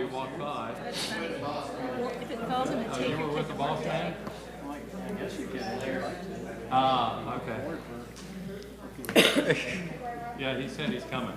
you walked by. That's funny. Well, if it falls in the Oh, tape, you were with the boss man? I guess you can. Ah, okay. Yeah, he said he's coming.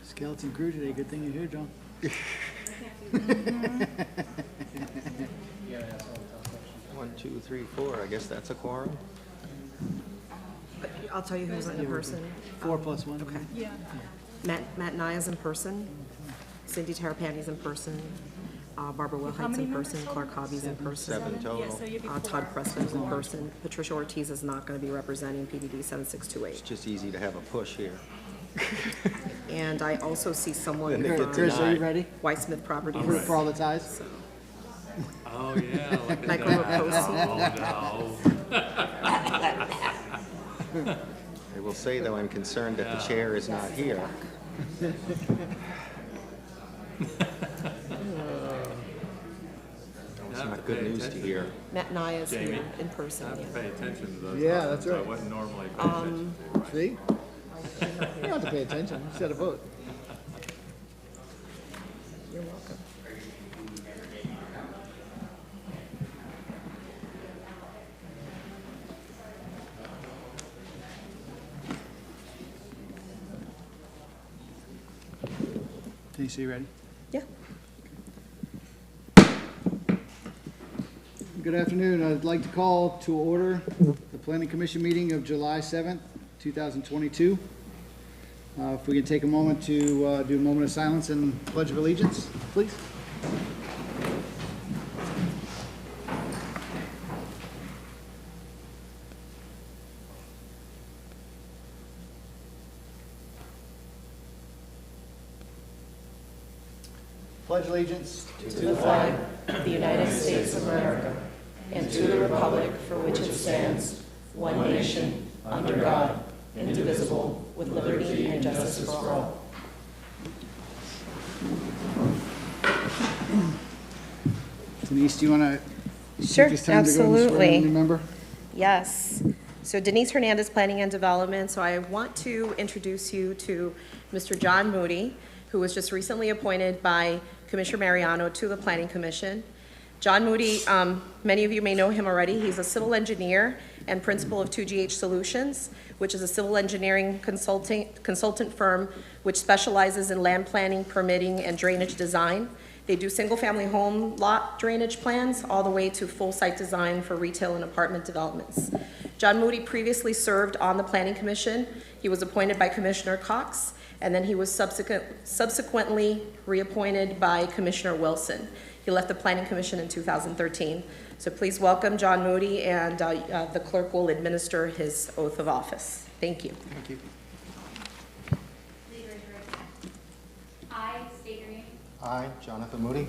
Skeleton crew today. Good thing you're here, John. One, two, three, four. I guess that's a quorum. I'll tell you who's in person. 4 plus 1. Okay. yeah. Matt Nya's in person. Cindy Terrapany's in person. Barbara Wilhite's many in members person. total? Clark Hobby's in person. 7 Yeah, total. so you'd be Todd four. Preston's in person. Patricia Ortiz is not going to be representing PDD It's 7628. just easy to have a push here. And I also see someone Then they get from Chris, are you denied. ready? White Smith Properties. For all the ties? Oh, yeah, look at Michael that. Raposi. Oh, no. I will say, though, I'm concerned that the chair is not here. It's not good news to hear. Matt Nya's here Jamie. in person. I have to Yeah. pay attention to those. Yeah, items that's I right. wouldn't normally pay attention to. Right. See? You don't have to pay attention. You set a vote. You're welcome. Denise, are you ready? Yeah. Good afternoon. I'd like to call to order the Planning Commission meeting of July 7th, 2022. If we can take a moment to do a moment of silence and Pledge of Allegiance, please. Pledge allegiance To the flag of the United States of America and to the republic for which it stands, one nation, under God, indivisible, with liberty and justice for all. Denise, do you want to Sure, take this time to go and swear in a absolutely. new member? Yes. So Denise Hernandez, Planning and Development. So I want to introduce you to Mr. John Moody, who was just recently appointed by Commissioner Mariano to the Planning Commission. John Moody, many of you may know him already. He's a civil engineer and principal of 2GH Solutions, which is a civil engineering consultant firm which specializes in land planning, permitting, and drainage design. They do single-family home lot drainage plans all the way to full site design for retail and apartment developments. John Moody previously served on the Planning Commission. He was appointed by Commissioner Cox, and then he was subsequently reappointed by Commissioner Wilson. He left the Planning Commission in 2013. So please welcome John Moody, and the clerk will administer his oath of office. Thank you. Thank you. Please raise your right hand. I state your name. I, Jonathan Moody,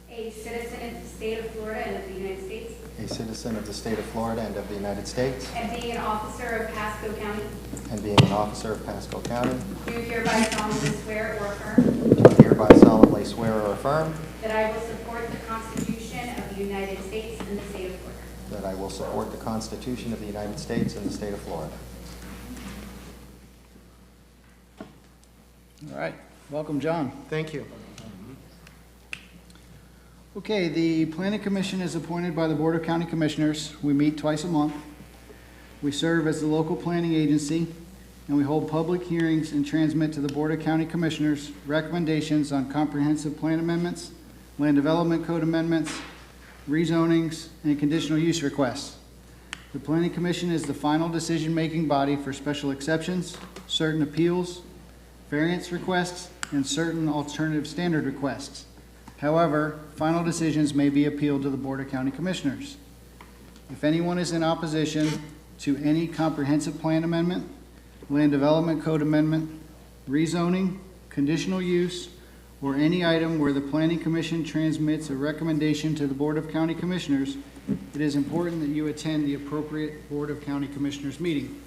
A citizen of the state of Florida and of the United States, a citizen of the state of Florida and of the United States, and being an officer of Pasco County, and being an officer of Pasco County, do hereby solemnly swear or affirm do hereby solemnly swear or affirm that I will support the Constitution of the United States and the state of Florida. that I will support the Constitution of the United States and the state of Florida. All right. Welcome, John. Thank you. Okay, the Planning Commission is appointed by the Board of County Commissioners. We meet twice a month. We serve as the local planning agency, and we hold public hearings and transmit to the Board of County Commissioners recommendations on comprehensive plan amendments, land development code amendments, rezonings, and conditional use requests. The Planning Commission is the final decision-making body for special exceptions, certain appeals, variance requests, and certain alternative standard requests. However, final decisions may be appealed to the Board of County Commissioners. If anyone is in opposition to any comprehensive plan amendment, land development code amendment, rezoning, conditional use, or any item where the Planning Commission transmits a recommendation to the Board of County Commissioners, it is important that you attend the appropriate Board of County Commissioners meeting.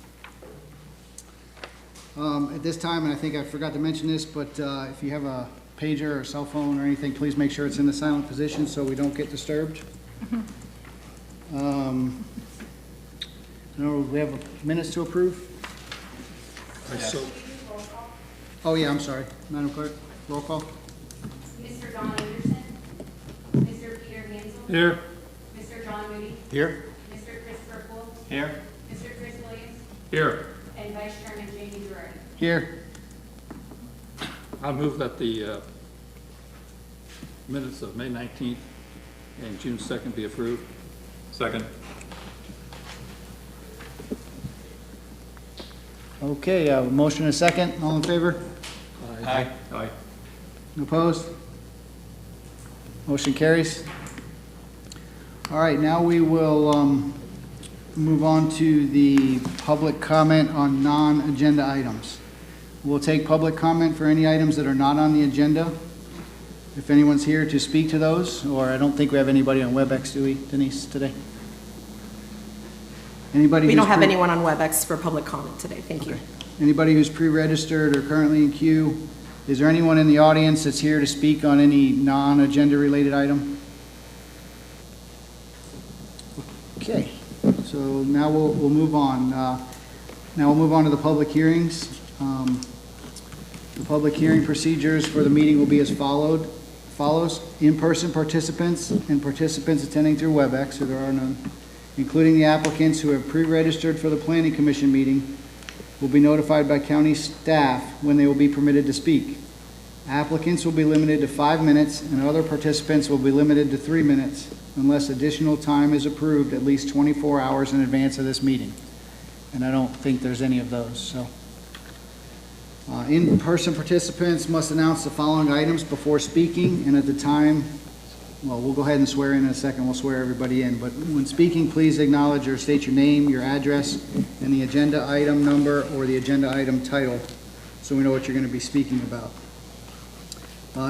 At this time, and I think I forgot to mention this, but if you have a pager or cell phone or anything, please make sure it's in the silent position so we don't get disturbed. No, we have minutes to approve? Oh, yeah, I'm sorry. Madam Clerk, roll call. Mr. Don Anderson. Mr. Peter Hansel. Here. Mr. John Moody. Here? Mr. Christopher Poole. Here. Mr. Chris Williams. Here. And Vice Chairman Jamie Gerard. Here. I move that the minutes of May 19th and June 2nd be approved. Second. Okay, a motion and a second. All in favor? Aye. Aye. Opposed? Motion carries. All right, now we will move on to the public comment on non-agenda items. We'll take public comment for any items that are not on the agenda. If anyone's here to speak to those, or I don't think we have anybody on WebEx, do we, Denise, today? Anybody? We who's don't have anyone on WebEx for public comment today, thank you. Okay. Anybody who's pre-registered or currently in queue? Is there anyone in the audience that's here to speak on any non-agenda related item? Okay, so now we'll move on. Now we'll move on to the public hearings. The public hearing procedures for the meeting will be as follows. In-person participants and participants attending through WebEx, so there are none, including the applicants who have pre-registered for the Planning Commission meeting, will be notified by county staff when they will be permitted to speak. Applicants will be limited to 5 minutes, and other participants will be limited to 3 minutes unless additional time is approved at least 24 hours in advance of this meeting. And I don't think there's any of those, so. In-person participants must announce the following items before speaking, and at the time, well, we'll go ahead and swear in a second. We'll swear everybody in, but when speaking, please acknowledge or state your name, your address, and the agenda item number or the agenda item title, so we know what you're going to be speaking about.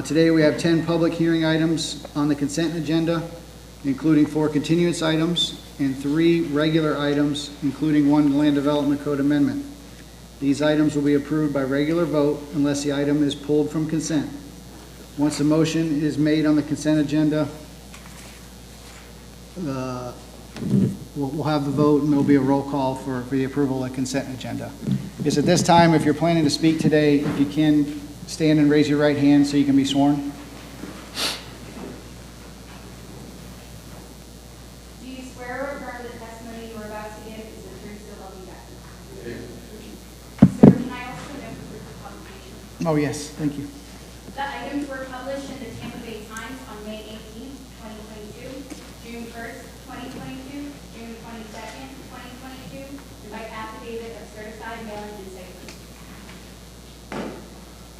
Today we have 10 public hearing items on the consent agenda, including 4 continuance items and 3 regular items, including 1 land development code amendment. These items will be approved by regular vote unless the item is pulled from consent. Once a motion is made on the consent agenda, we'll have the vote and there'll be a roll call for the approval of the consent agenda. At this time, if you're planning to speak today, if you can stand and raise your right hand so you can be sworn. Do you swear or affirm the testimony you are about to give is the truth so help you God? Sir, can I also know the proof of publication? Oh, yes, thank you. The items were published in the Tampa Bay Times on May 18th, 2022, June 1st, 2022, June 22nd, 2022, and by affidavit of certified mailing and signature.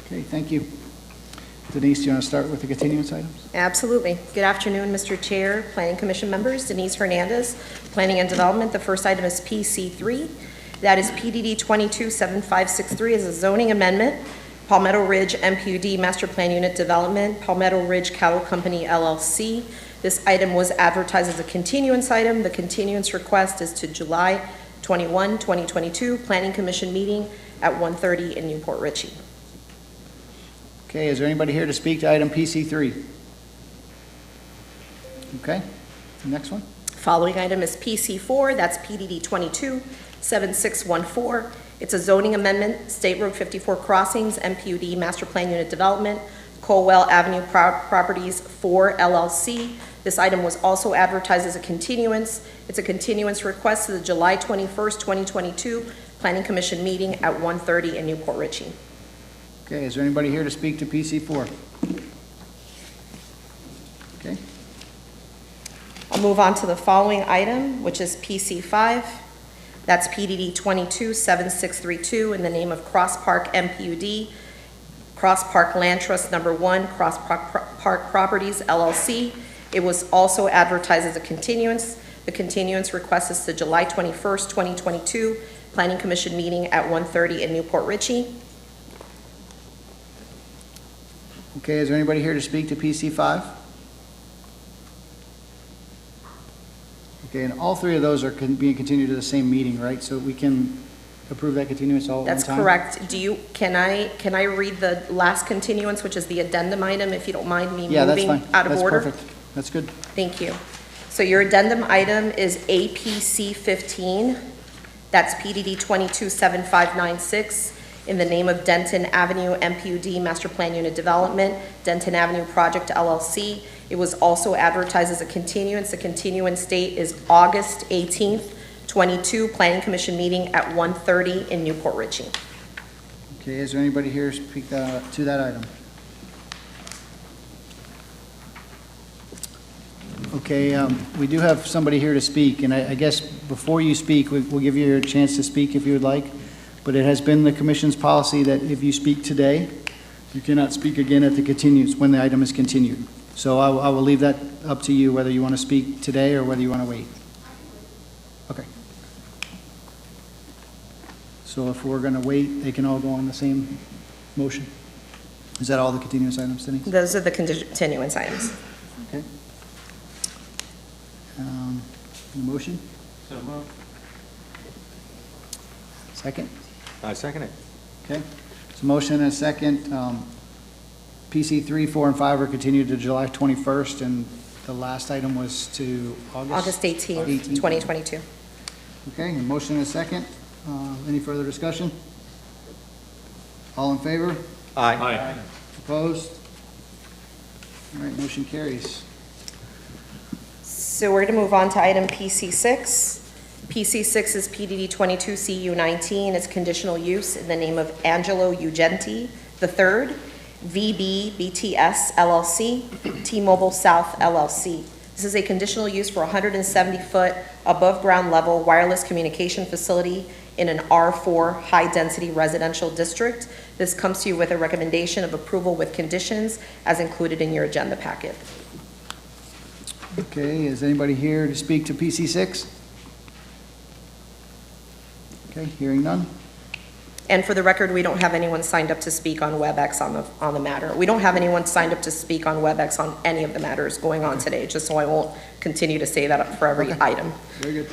Okay, thank you. Denise, do you want to start with the continuance items? Absolutely. Good afternoon, Mr. Chair, Planning Commission members. Denise Hernandez, Planning and Development. The first item is PC3. That is PDD 227563 is a zoning amendment. Palmetto Ridge MPUD Master Plan Unit Development, Palmetto Ridge Cattle Company LLC. This item was advertised as a continuance item. The continuance request is to July 21, 2022, Planning Commission meeting at 1:30 in Newport Richey. Okay, is there anybody here to speak to item PC3? Okay, the next one. Following item is PC4, that's PDD 227614. It's a zoning amendment, State Road 54 Crossings, MPUD Master Plan Unit Development, Colwell Avenue Properties 4 LLC. This item was also advertised as a continuance. It's a continuance request to the July 21st, 2022 Planning Commission meeting at 1:30 in Newport Richey. Okay, is there anybody here to speak to PC4? Okay. I'll move on to the following item, which is PC5. That's PDD 227632 in the name of Cross Park MPUD, Cross Park Land Trust Number 1, Cross Park Properties LLC. It was also advertised as a continuance. The continuance request is to July 21st, 2022, Planning Commission meeting at 1:30 in Newport Richey. Okay, is there anybody here to speak to PC 5? Okay, and all three of those are being continued to the same meeting, right? So we can approve that continuance all at one time? That's correct. Can I read the last continuance, which is the addendum item, if you don't mind me Yeah, that's moving fine. out of order? That's perfect. That's good. Thank you. So your addendum item is APC 15. That's PDD 227596 in the name of Denton Avenue MPUD Master Plan Unit Development, Denton Avenue Project LLC. It was also advertised as a continuance. The continuance date is August 18th, 22, Planning Commission meeting at 1:30 in Newport Richey. Okay, is there anybody here to speak to that item? Okay, we do have somebody here to speak, and I guess before you speak, we'll give you a chance to speak if you would like, but it has been the commission's policy that if you speak today, you cannot speak again at the continuance when the item is continued. So I will leave that up to you, whether you want to speak today or whether you want to wait. Okay. So if we're going to wait, they can all go on the same motion? Is that all the continuous items, Denise? Those are the continuance items. Okay. The motion? So moved. Second? I second it. Okay. So motion and a second. PC 3, 4, and 5 are continued to July 21st, and the last item was to August 18th, 18th. 2022. Okay, a motion and a second. Any further discussion? All in favor? Aye. Opposed? All right, motion carries. So we're going to move on to item PC6. PC6 is PDD 22CU19. It's conditional use in the name of Angelo Ugenti III, VBBTS LLC, T-Mobile South LLC. This is a conditional use for 170-foot above ground level wireless communication facility in an R4 high-density residential district. This comes to you with a recommendation of approval with conditions as included in your agenda packet. Okay, is anybody here to speak to PC 6? Okay, hearing none. And for the record, we don't have anyone signed up to speak on WebEx on the matter. We don't have anyone signed up to speak on WebEx on any of the matters going on today, just so I won't continue to say that for every item. Very good.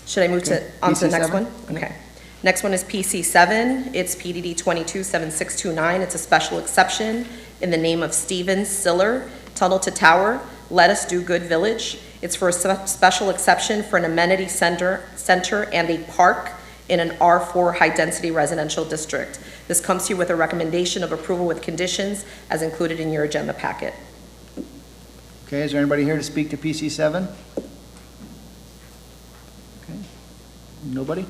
Should I move on to the next PC7? one? Okay. Next one is PC7. It's PDD 227629. It's a special exception in the name of Steven Siller, Tunnel to Tower, Let Us Do Good Village. It's for a special exception for an amenity center and a park in an R4 high-density residential district. This comes to you with a recommendation of approval with conditions as included in your agenda packet. Okay, is there anybody here to speak to PC 7? Okay, nobody?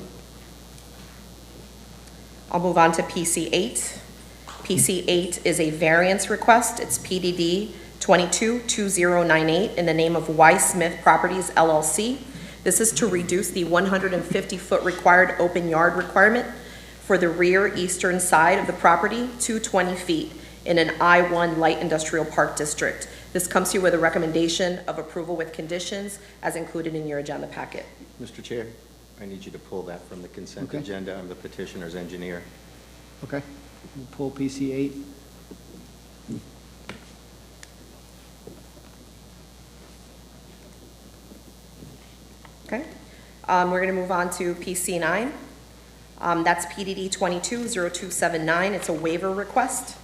I'll move on to PC8. PC8 is a variance request. It's PDD 222098 in the name of Y Smith Properties LLC. This is to reduce the 150-foot required open yard requirement for the rear eastern side of the property to 20 feet in an I-1 light industrial park district. This comes to you with a recommendation of approval with conditions as included in your agenda packet. Mr. Chair, I need you to pull that from the consent Okay. agenda. I'm the petitioner's engineer. Okay, we'll pull PC 8. Okay. We're going to move on to PC9. That's PDD 220279. It's a waiver request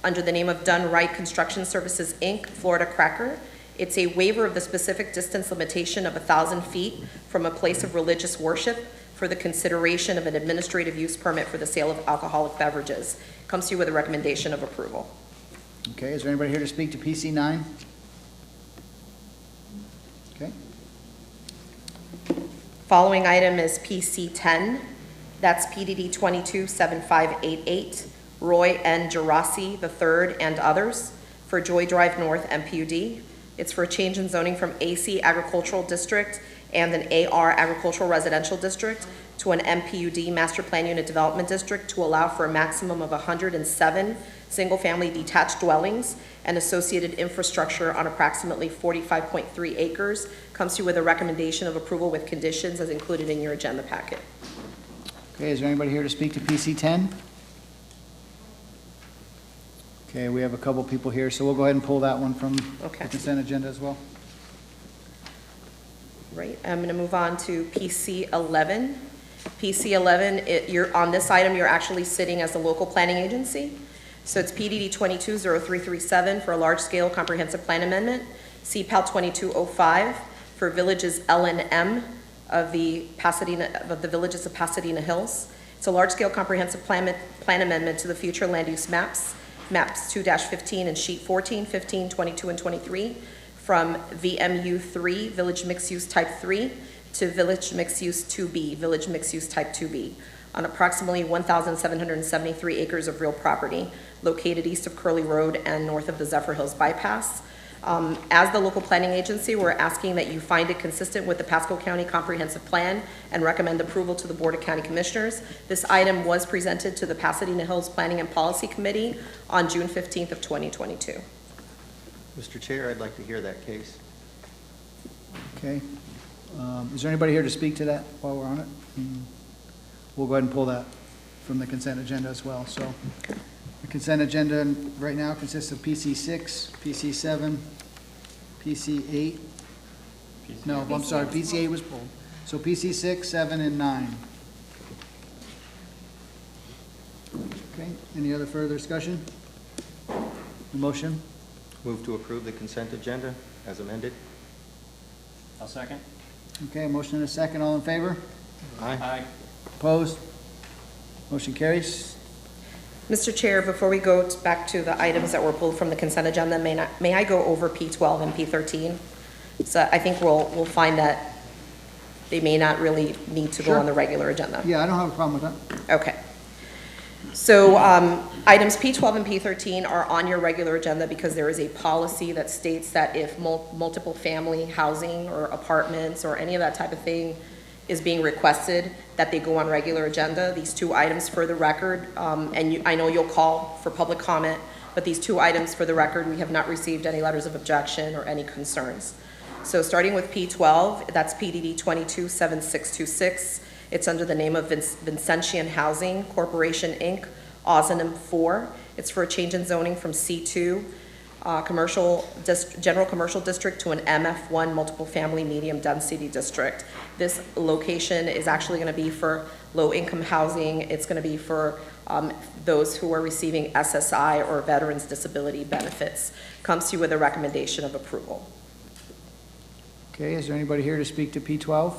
under the name of Done Right Construction Services, Inc., Florida Cracker. It's a waiver of the specific distance limitation of 1,000 feet from a place of religious worship for the consideration of an administrative use permit for the sale of alcoholic beverages. Comes to you with a recommendation of approval. Okay, is there anybody here to speak to PC 9? Okay. Following item is PC 10. That's PDD 227588, Roy N. Gerasi III and others for Joy Drive North MPUD. It's for a change in zoning from AC Agricultural District and an AR Agricultural Residential District to an MPUD Master Plan Unit Development District to allow for a maximum of 107 single-family detached dwellings and associated infrastructure on approximately 45.3 acres. Comes to you with a recommendation of approval with conditions as included in your agenda packet. Okay, is there anybody here to speak to PC 10? Okay, we have a couple people here, so we'll go ahead and pull that one from Okay. the consent agenda as well. Right, I'm going to move on to PC 11. PC 11, you're, on this item, you're actually sitting as the local planning agency. So it's PDD 220337 for a large-scale comprehensive plan amendment, CPAL 2205 for villages L&M of the villages of Pasadena Hills. It's a large-scale comprehensive plan amendment to the future land use maps 2-15 and sheet 14, 15, 22, and 23 from VMU 3, Village Mixed Use Type 3, to Village Mixed Use 2B, Village Mixed Use Type 2B, on approximately 1,773 acres of real property located east of Curly Road and north of the Zephyr Hills bypass. As the local planning agency, we're asking that you find it consistent with the Pasco County Comprehensive Plan and recommend approval to the Board of County Commissioners. This item was presented to the Pasadena Hills Planning and Policy Committee on June 15th of 2022. Mr. Chair, I'd like to hear that case. Okay. Is there anybody here to speak to that while we're on it? We'll go ahead and pull that from the consent agenda as well. So the consent agenda right now consists of PC 6, PC 7, PC 8. No, I'm sorry, PC 8 was pulled. So PC 6, 7, and 9. Okay, any other further discussion? Motion? Move to approve the consent agenda as amended. I'll second. Okay, a motion and a second. All in favor? Aye. Opposed? Motion carries. Mr. Chair, before we go back to the items that were pulled from the consent agenda, may I go over P12 and P13? So I think we'll find that they may not really need to go Sure. on the regular agenda. Yeah, I don't have a problem with that. Okay. So items P12 and P13 are on your regular agenda because there is a policy that states that if multiple family housing or apartments or any of that type of thing is being requested, that they go on regular agenda. These two items for the record, and I know you'll call for public comment, but these two items for the record, we have not received any letters of objection or any concerns. So starting with P12, that's PDD 227626. It's under the name of Vincentian Housing Corporation, Inc., Ozanam 4. It's for a change in zoning from C2, general commercial district, to an MF1 multiple family medium density district. This location is actually going to be for low-income housing. It's going to be for those who are receiving SSI or Veterans Disability Benefits. Comes to you with a recommendation of approval. Okay, is there anybody here to speak to P12?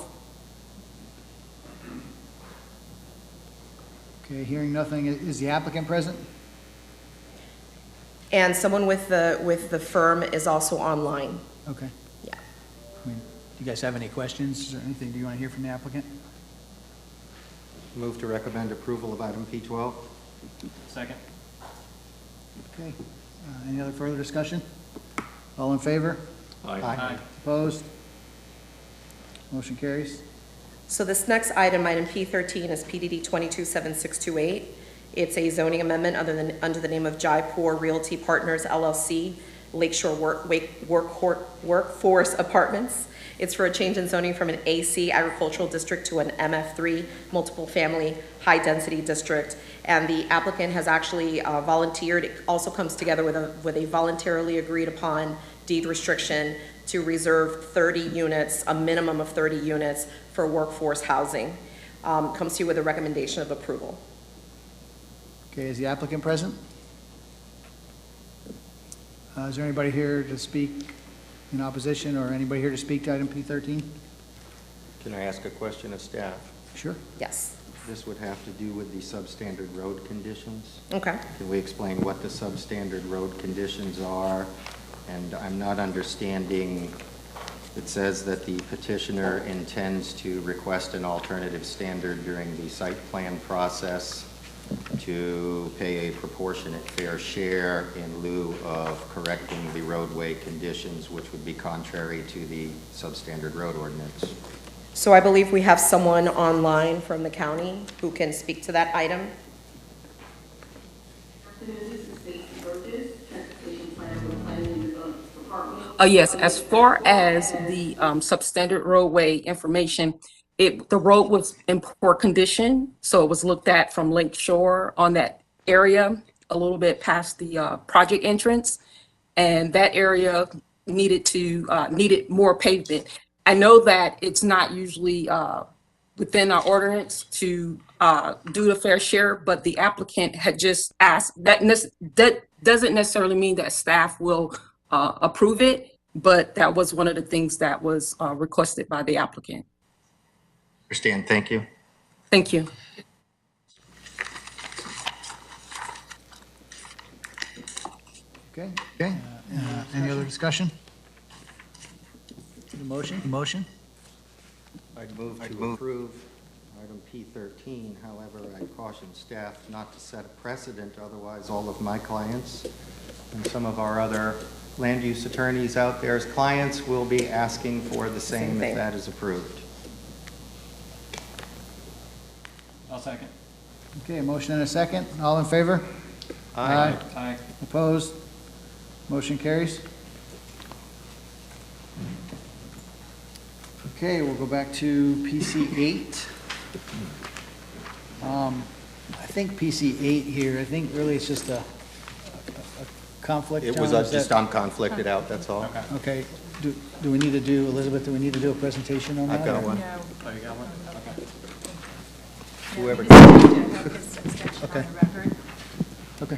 Okay, hearing nothing, is the applicant present? And someone with the firm is also online. Okay. Yeah. I mean, do you guys have any questions or anything? Do you want to hear from the applicant? Move to recommend approval of item P12. Second. Okay, any other further discussion? All in favor? Aye. Opposed? Motion carries. So this next item, item P13, is PDD 227628. It's a zoning amendment under the name of Jaipur Realty Partners LLC, Lakeshore Workforce Apartments. It's for a change in zoning from an AC agricultural district to an MF3 multiple family high density district. And the applicant has actually volunteered. It also comes together with a voluntarily agreed upon deed restriction to reserve 30 units, a minimum of 30 units for workforce housing. Comes to you with a recommendation of approval. Okay, is the applicant present? Is there anybody here to speak in opposition or anybody here to speak to item P13? Can I ask a question of staff? Sure. Yes. This would have to do with the substandard road conditions. Okay. Can we explain what the substandard road conditions are? And I'm not understanding, it says that the petitioner intends to request an alternative standard during the site plan process to pay a proportionate fair share in lieu of correcting the roadway conditions, which would be contrary to the substandard road ordinance. So I believe we have someone online from the county who can speak to that item. This is Stacy. Yes, as far as the substandard roadway information, the road was in poor condition, so it was looked at from Lake Shore on that area, a little bit past the project entrance, and that area needed more pavement. I know that it's not usually within our ordinance to do the fair share, but the applicant had just asked, that doesn't necessarily mean that staff will approve it, but that was one of the things that was requested by the applicant. Understand, thank you. Thank you. Okay, any other discussion? The motion? I'd move to approve item P13. However, I caution staff not to set a precedent, otherwise all of my clients and some of our other land use attorneys out there's clients will be asking for the same if that is approved. I'll second. Okay, a motion and a second. All in favor? Aye. Aye. Opposed? Motion carries. Okay, we'll go back to PC 8. I think PC 8 here, I think really it's just a conflict. It was John, is just that- I'm conflicted out, that's all. Okay, do we need to do, Elizabeth, do we need to do a presentation on that? I've got or- one. Oh, you got one? Okay. Whoever. Okay. Okay.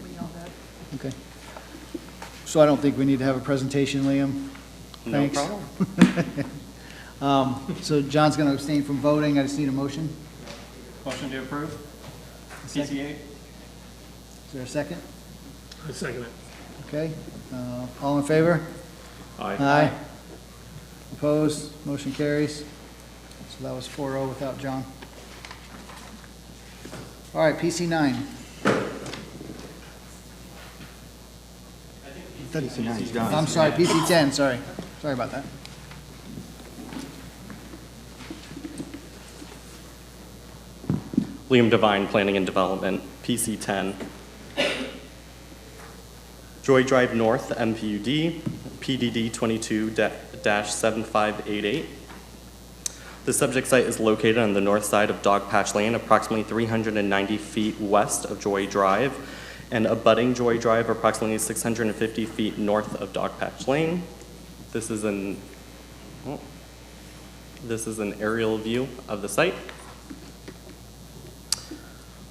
Okay. So I don't think we need to have a presentation, Liam? No Thanks. problem. So John's going to abstain from voting. I just need a motion. Motion to approve? CC8? Is there a second? I second it. Okay. All in favor? Aye. Opposed? Motion carries. So that was 4-0 without John. All right, PC 9. PC9 is done. I'm sorry, PC 10, sorry. Sorry about that. Liam Devine, Planning and Development, PC 10. Joy Drive North, MPUD, PDD 22-7588. The subject site is located on the north side of Dogpatch Lane, approximately 390 feet west of Joy Drive, and abutting Joy Drive, approximately 650 feet north of Dogpatch Lane. This is an aerial view of the site.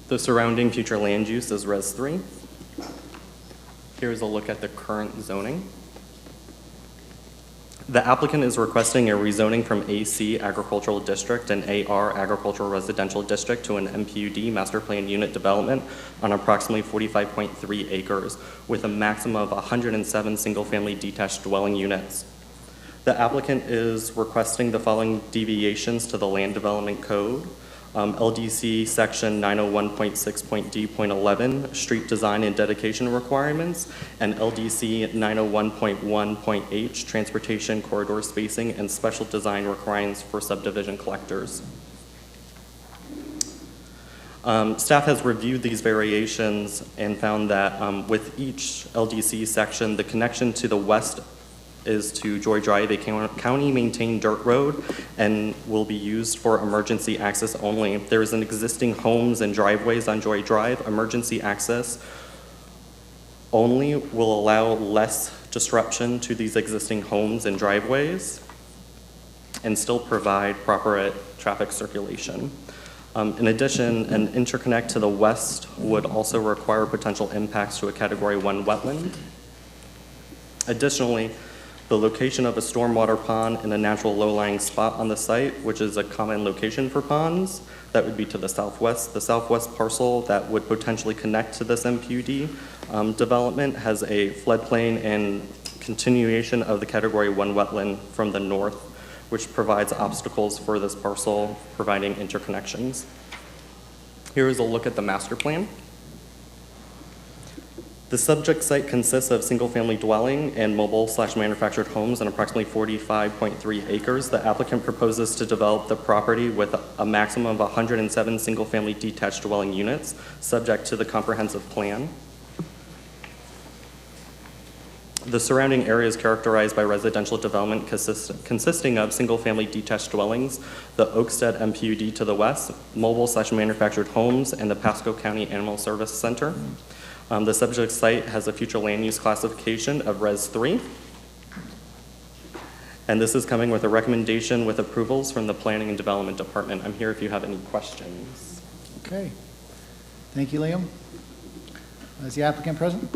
The surrounding future land use is Res 3. Here's a look at the current zoning. The applicant is requesting a rezoning from AC Agricultural District and AR Agricultural Residential District to an MPUD Master Plan Unit Development on approximately 45.3 acres with a maximum of 107 single-family detached dwelling units. The applicant is requesting the following deviations to the Land Development Code. LDC section 901.6.d.11, street design and dedication requirements, and LDC 901.1.h, transportation corridor spacing and special design requirements for subdivision collectors. Staff has reviewed these variations and found that with each LDC section, the connection to the west is to Joy Drive, a county-maintained dirt road, and will be used for emergency access only. There is an existing homes and driveways on Joy Drive. Emergency access only will allow less disruption to these existing homes and driveways and still provide proper traffic circulation. In addition, an interconnect to the west would also require potential impacts to a Category 1 wetland. Additionally, the location of a stormwater pond in a natural low-lying spot on the site, which is a common location for ponds, that would be to the southwest. The southwest parcel that would potentially connect to this MPUD development has a floodplain and continuation of the Category 1 wetland from the north, which provides obstacles for this parcel, providing interconnections. Here is a look at the master plan. The subject site consists of single-family dwelling and mobile/manufactured homes on approximately 45.3 acres. The applicant proposes to develop the property with a maximum of 107 single-family detached dwelling units, subject to the comprehensive plan. The surrounding area is characterized by residential development consisting of single-family detached dwellings, the Oakstead MPUD to the west, mobile/manufactured homes, and the Pasco County Animal Service Center. The subject site has a future land use classification of Res 3. And this is coming with a recommendation with approvals from the Planning and Development Department. I'm here if you have any questions. Okay. Thank you, Liam. Is the applicant present?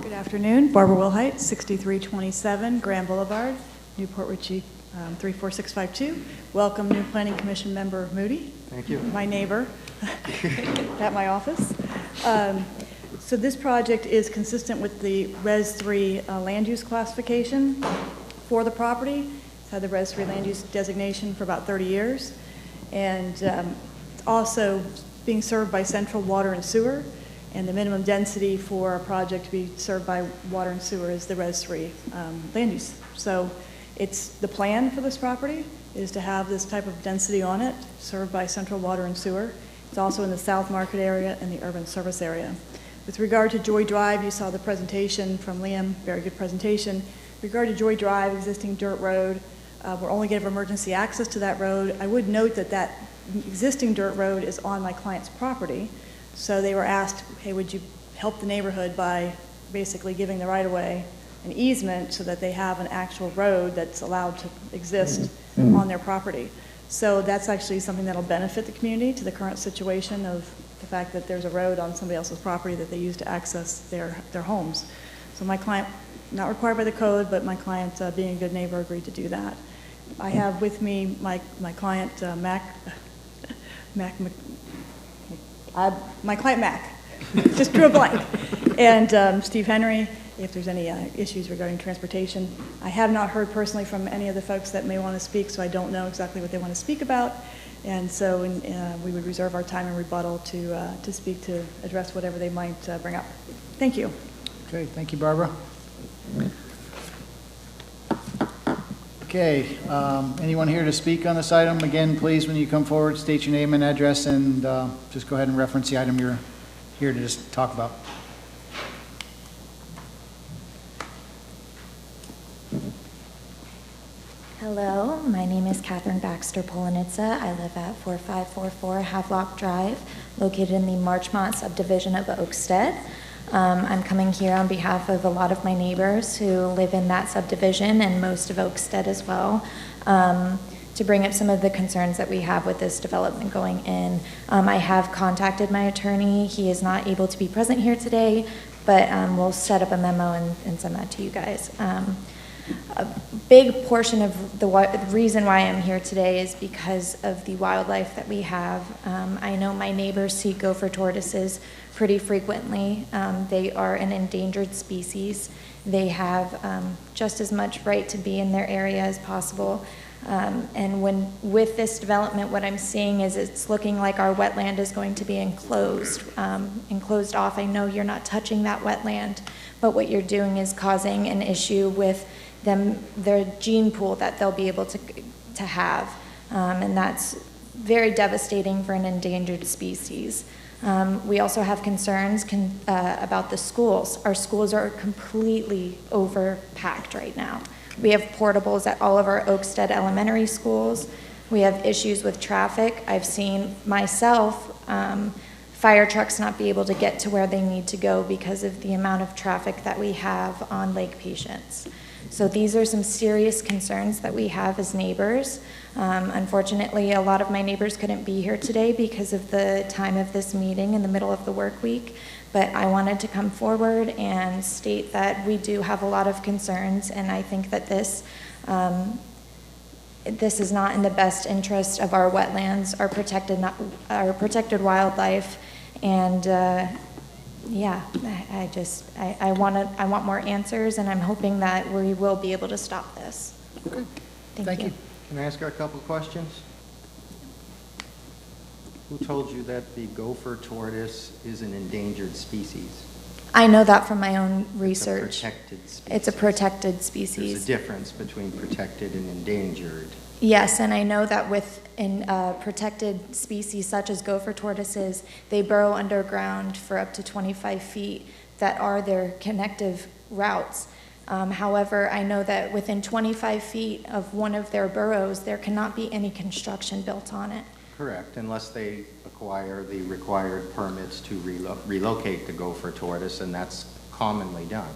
Good afternoon. Barbara Wilhite, 6327 Grand Boulevard, Newport Richey, 34652. Welcome, new Planning Commission member Moody. Thank you. My neighbor at my office. So this project is consistent with the Res 3 land use classification for the property. It's had the Res 3 land use designation for about 30 years. And also being served by central water and sewer. And the minimum density for a project to be served by water and sewer is the Res 3 land use. So it's the plan for this property is to have this type of density on it, served by central water and sewer. It's also in the South Market area and the urban service area. With regard to Joy Drive, you saw the presentation from Liam, very good presentation. With regard to Joy Drive, existing dirt road, we're only going to have emergency access to that road. I would note that that existing dirt road is on my client's property. So they were asked, hey, would you help the neighborhood by basically giving the right-of-way an easement so that they have an actual road that's allowed to exist on their property. So that's actually something that'll benefit the community to the current situation of the fact that there's a road on somebody else's property that they use to access their homes. So my client, not required by the code, but my client, being a good neighbor, agreed to do that. I have with me my client, my client Mac, just drew a blank, and Steve Henry, if there's any issues regarding transportation. I have not heard personally from any of the folks that may want to speak, so I don't know exactly what they want to speak about. And so we would reserve our time in rebuttal to speak to address whatever they might bring up. Thank you. Okay, thank you, Barbara. Okay, anyone here to speak on this item? Again, please, when you come forward, state your name and address, and just go ahead and reference the item you're here to just talk about. Hello, my name is Catherine Baxter Polanitza. I live at 4544 Havelock Drive, located in the Marchmont subdivision of Oakstead. I'm coming here on behalf of a lot of my neighbors who live in that subdivision and most of Oakstead as well, to bring up some of the concerns that we have with this development going in. I have contacted my attorney. He is not able to be present here today, but we'll set up a memo and send that to you guys. A big portion of the reason why I'm here today is because of the wildlife that we have. I know my neighbors see gopher tortoises pretty frequently. They are an endangered species. They have just as much right to be in their area as possible. And with this development, what I'm seeing is it's looking like our wetland is going to be enclosed off. I know you're not touching that wetland, but what you're doing is causing an issue with their gene pool that they'll be able to have, and that's very devastating for an endangered species. We also have concerns about the schools. Our schools are completely overpacked right now. We have portables at all of our Oakstead elementary schools. We have issues with traffic. I've seen myself fire trucks not be able to get to where they need to go because of the amount of traffic that we have on Lake Patience. So these are some serious concerns that we have as neighbors. Unfortunately, a lot of my neighbors couldn't be here today because of the time of this meeting in the middle of the work week, but I wanted to come forward and state that we do have a lot of concerns, and I think that this is not in the best interest of our wetlands, our protected wildlife, and yeah, I want more answers, and I'm hoping that we will be able to stop this. Okay. Thank you. Can I ask her a couple questions? Who told you that the gopher tortoise is an endangered species? I know that from my own research. It's a protected species. It's a protected species. There's a difference between protected and endangered. Yes, and I know that within protected species such as gopher tortoises, they burrow underground for up to 25 feet that are their connective routes. However, I know that within 25 feet of one of their burrows, there cannot be any construction built on it. Correct, unless they acquire the required permits to relocate the gopher tortoise, and that's commonly done.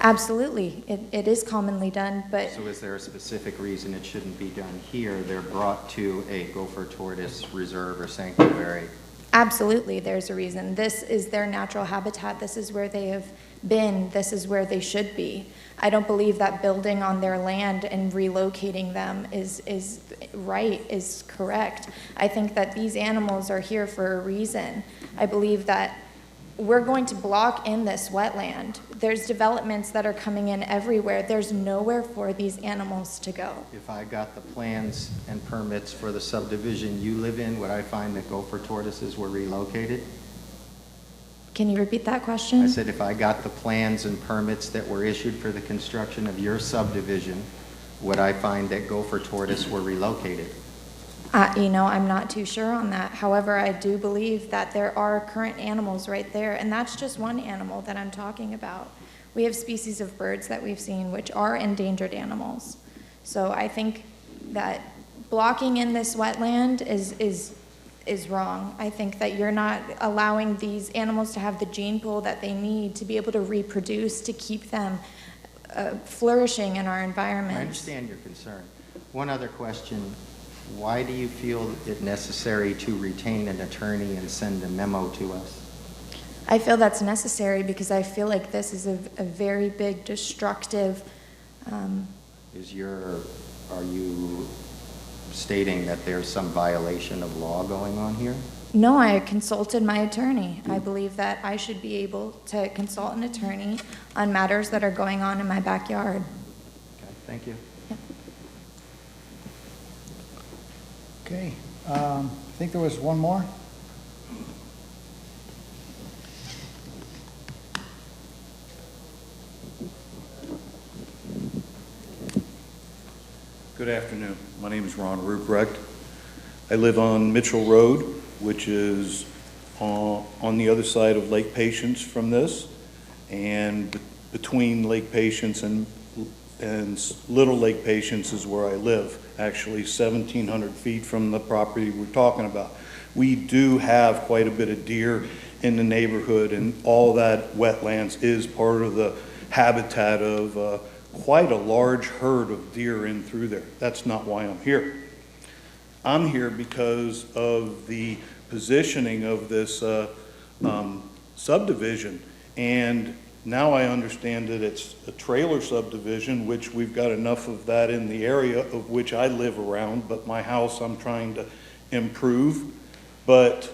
Absolutely, it is commonly done, but So is there a specific reason it shouldn't be done here? They're brought to a gopher tortoise reserve or sanctuary. absolutely, there's a reason. This is their natural habitat. This is where they have been. This is where they should be. I don't believe that building on their land and relocating them is correct. I think that these animals are here for a reason. I believe that we're going to block in this wetland. There's developments that are coming in everywhere. There's nowhere for these animals to go. If I got the plans and permits for the subdivision you live in, would I find that gopher tortoises were relocated? Can you repeat that question? I said if I got the plans and permits that were issued for the construction of your subdivision, would I find that gopher tortoise were relocated? I'm not too sure on that. However, I do believe that there are current animals right there, and that's just one animal that I'm talking about. We have species of birds that we've seen which are endangered animals. So I think that blocking in this wetland is wrong. I think that you're not allowing these animals to have the gene pool that they need to be able to reproduce, to keep them flourishing in our environment. I understand your concern. One other question. Why do you feel it necessary to retain an attorney and send a memo to us? I feel that's necessary because I feel like this is a very big destructive. Are you stating that there's some violation of law going on here? No, I consulted my attorney. I believe that I should be able to consult an attorney on matters that are going on in my backyard. Okay, thank you. Okay, I think there was one more. Good afternoon. My name is Ron Ruprecht. I live on Mitchell Road, which is on the other side of Lake Patience from this, and between Lake Patience and Little Lake Patience is where I live, actually 1,700 feet from the property we're talking about. We do have quite a bit of deer in the neighborhood, and all that wetlands is part of the habitat of quite a large herd of deer in through there. That's not why I'm here. I'm here because of the positioning of this subdivision, and now I understand that it's a trailer subdivision, which we've got enough of that in the area of which I live around, but my house I'm trying to improve. But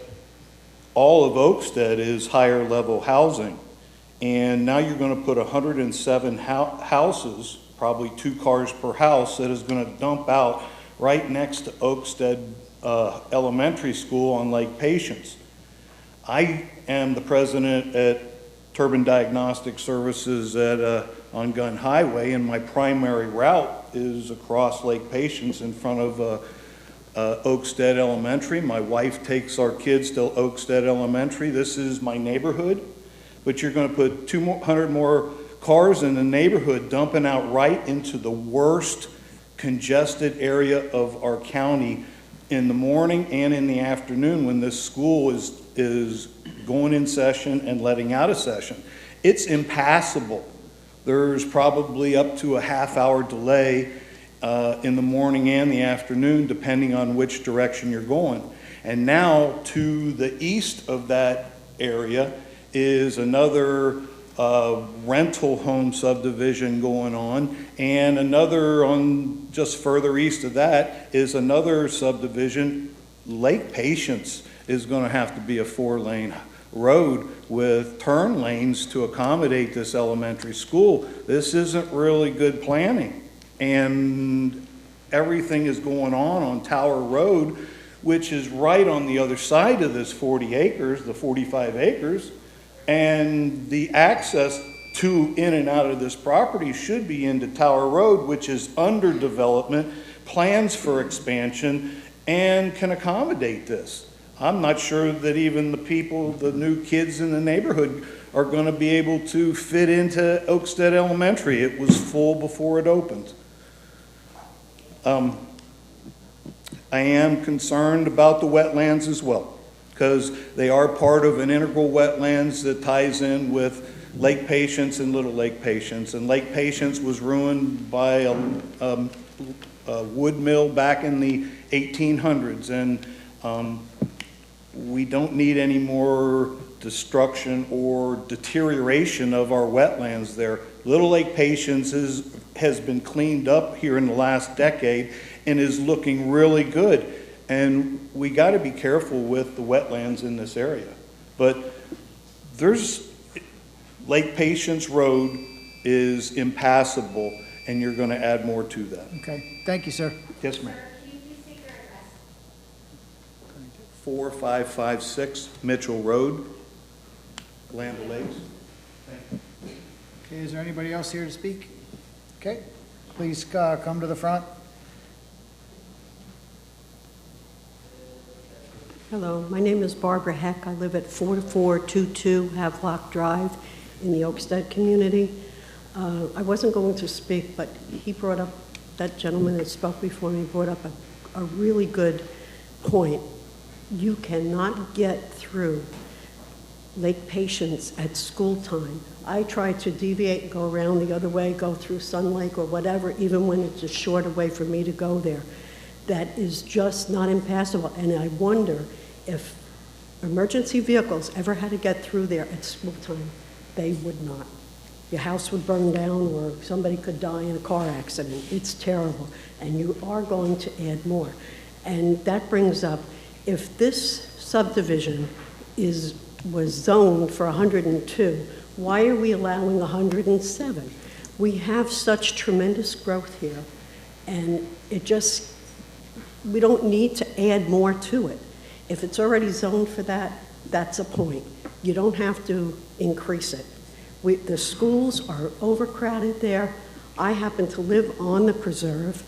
all of Oakstead is higher level housing. And now you're going to put 107 houses, probably 2 cars per house, that is going to dump out right next to Oakstead Elementary School on Lake Patience. I am the president at Turbine Diagnostic Services on Gun Highway, and my primary route is across Lake Patience in front of Oakstead Elementary. My wife takes our kids to Oakstead Elementary. This is my neighborhood, but you're going to put 200 more cars in the neighborhood dumping out right into the worst congested area of our county in the morning and in the afternoon when this school is going in session and letting out of session. It's impassable. There's probably up to a half-hour delay in the morning and the afternoon, depending on which direction you're going. And now to the east of that area is another rental home subdivision going on, and another on just further east of that is another subdivision. Lake Patience is going to have to be a 4-lane road with turn lanes to accommodate this elementary school. This isn't really good planning, and everything is going on Tower Road, which is right on the other side of this 40 acres, the 45 acres, and the access to in and out of this property should be into Tower Road, which is under development, plans for expansion and can accommodate this. I'm not sure that even the people, the new kids in the neighborhood are going to be able to fit into Oakstead Elementary. It was full before it opened. I am concerned about the wetlands as well, because they are part of an integral wetlands that ties in with Lake Patience and Little Lake Patience. And Lake Patience was ruined by a wood mill back in the 1800s. And we don't need any more destruction or deterioration of our wetlands there. Little Lake Patience has been cleaned up here in the last decade and is looking really good. And we got to be careful with the wetlands in this area. But Lake Patience Road is impassable, and you're going to add more to that. Okay, thank you, sir. Yes, ma'am. Can you please state your address? 4556 Mitchell Road, Land O'Lakes. Okay, is there anybody else here to speak? Okay, please come to the front. Hello, my name is Barbara Heck. I live at 4422 Havelock Drive in the Oakstead community. I wasn't going to speak, but he brought up, that gentleman that spoke before me brought up a really good point. You cannot get through Lake Patience at school time. I try to deviate and go around the other way, go through Sun Lake or whatever, even when it's a shorter way for me to go there. That is just not impassable, and I wonder if emergency vehicles ever had to get through there at school time, they would not. Your house would burn down or somebody could die in a car accident. It's terrible, and you are going to add more. And that brings up, if this subdivision was zoned for 102, why are we allowing 107? We have such tremendous growth here, and we don't need to add more to it. If it's already zoned for that, that's a point. You don't have to increase it. The schools are overcrowded there. I happen to live on the preserve.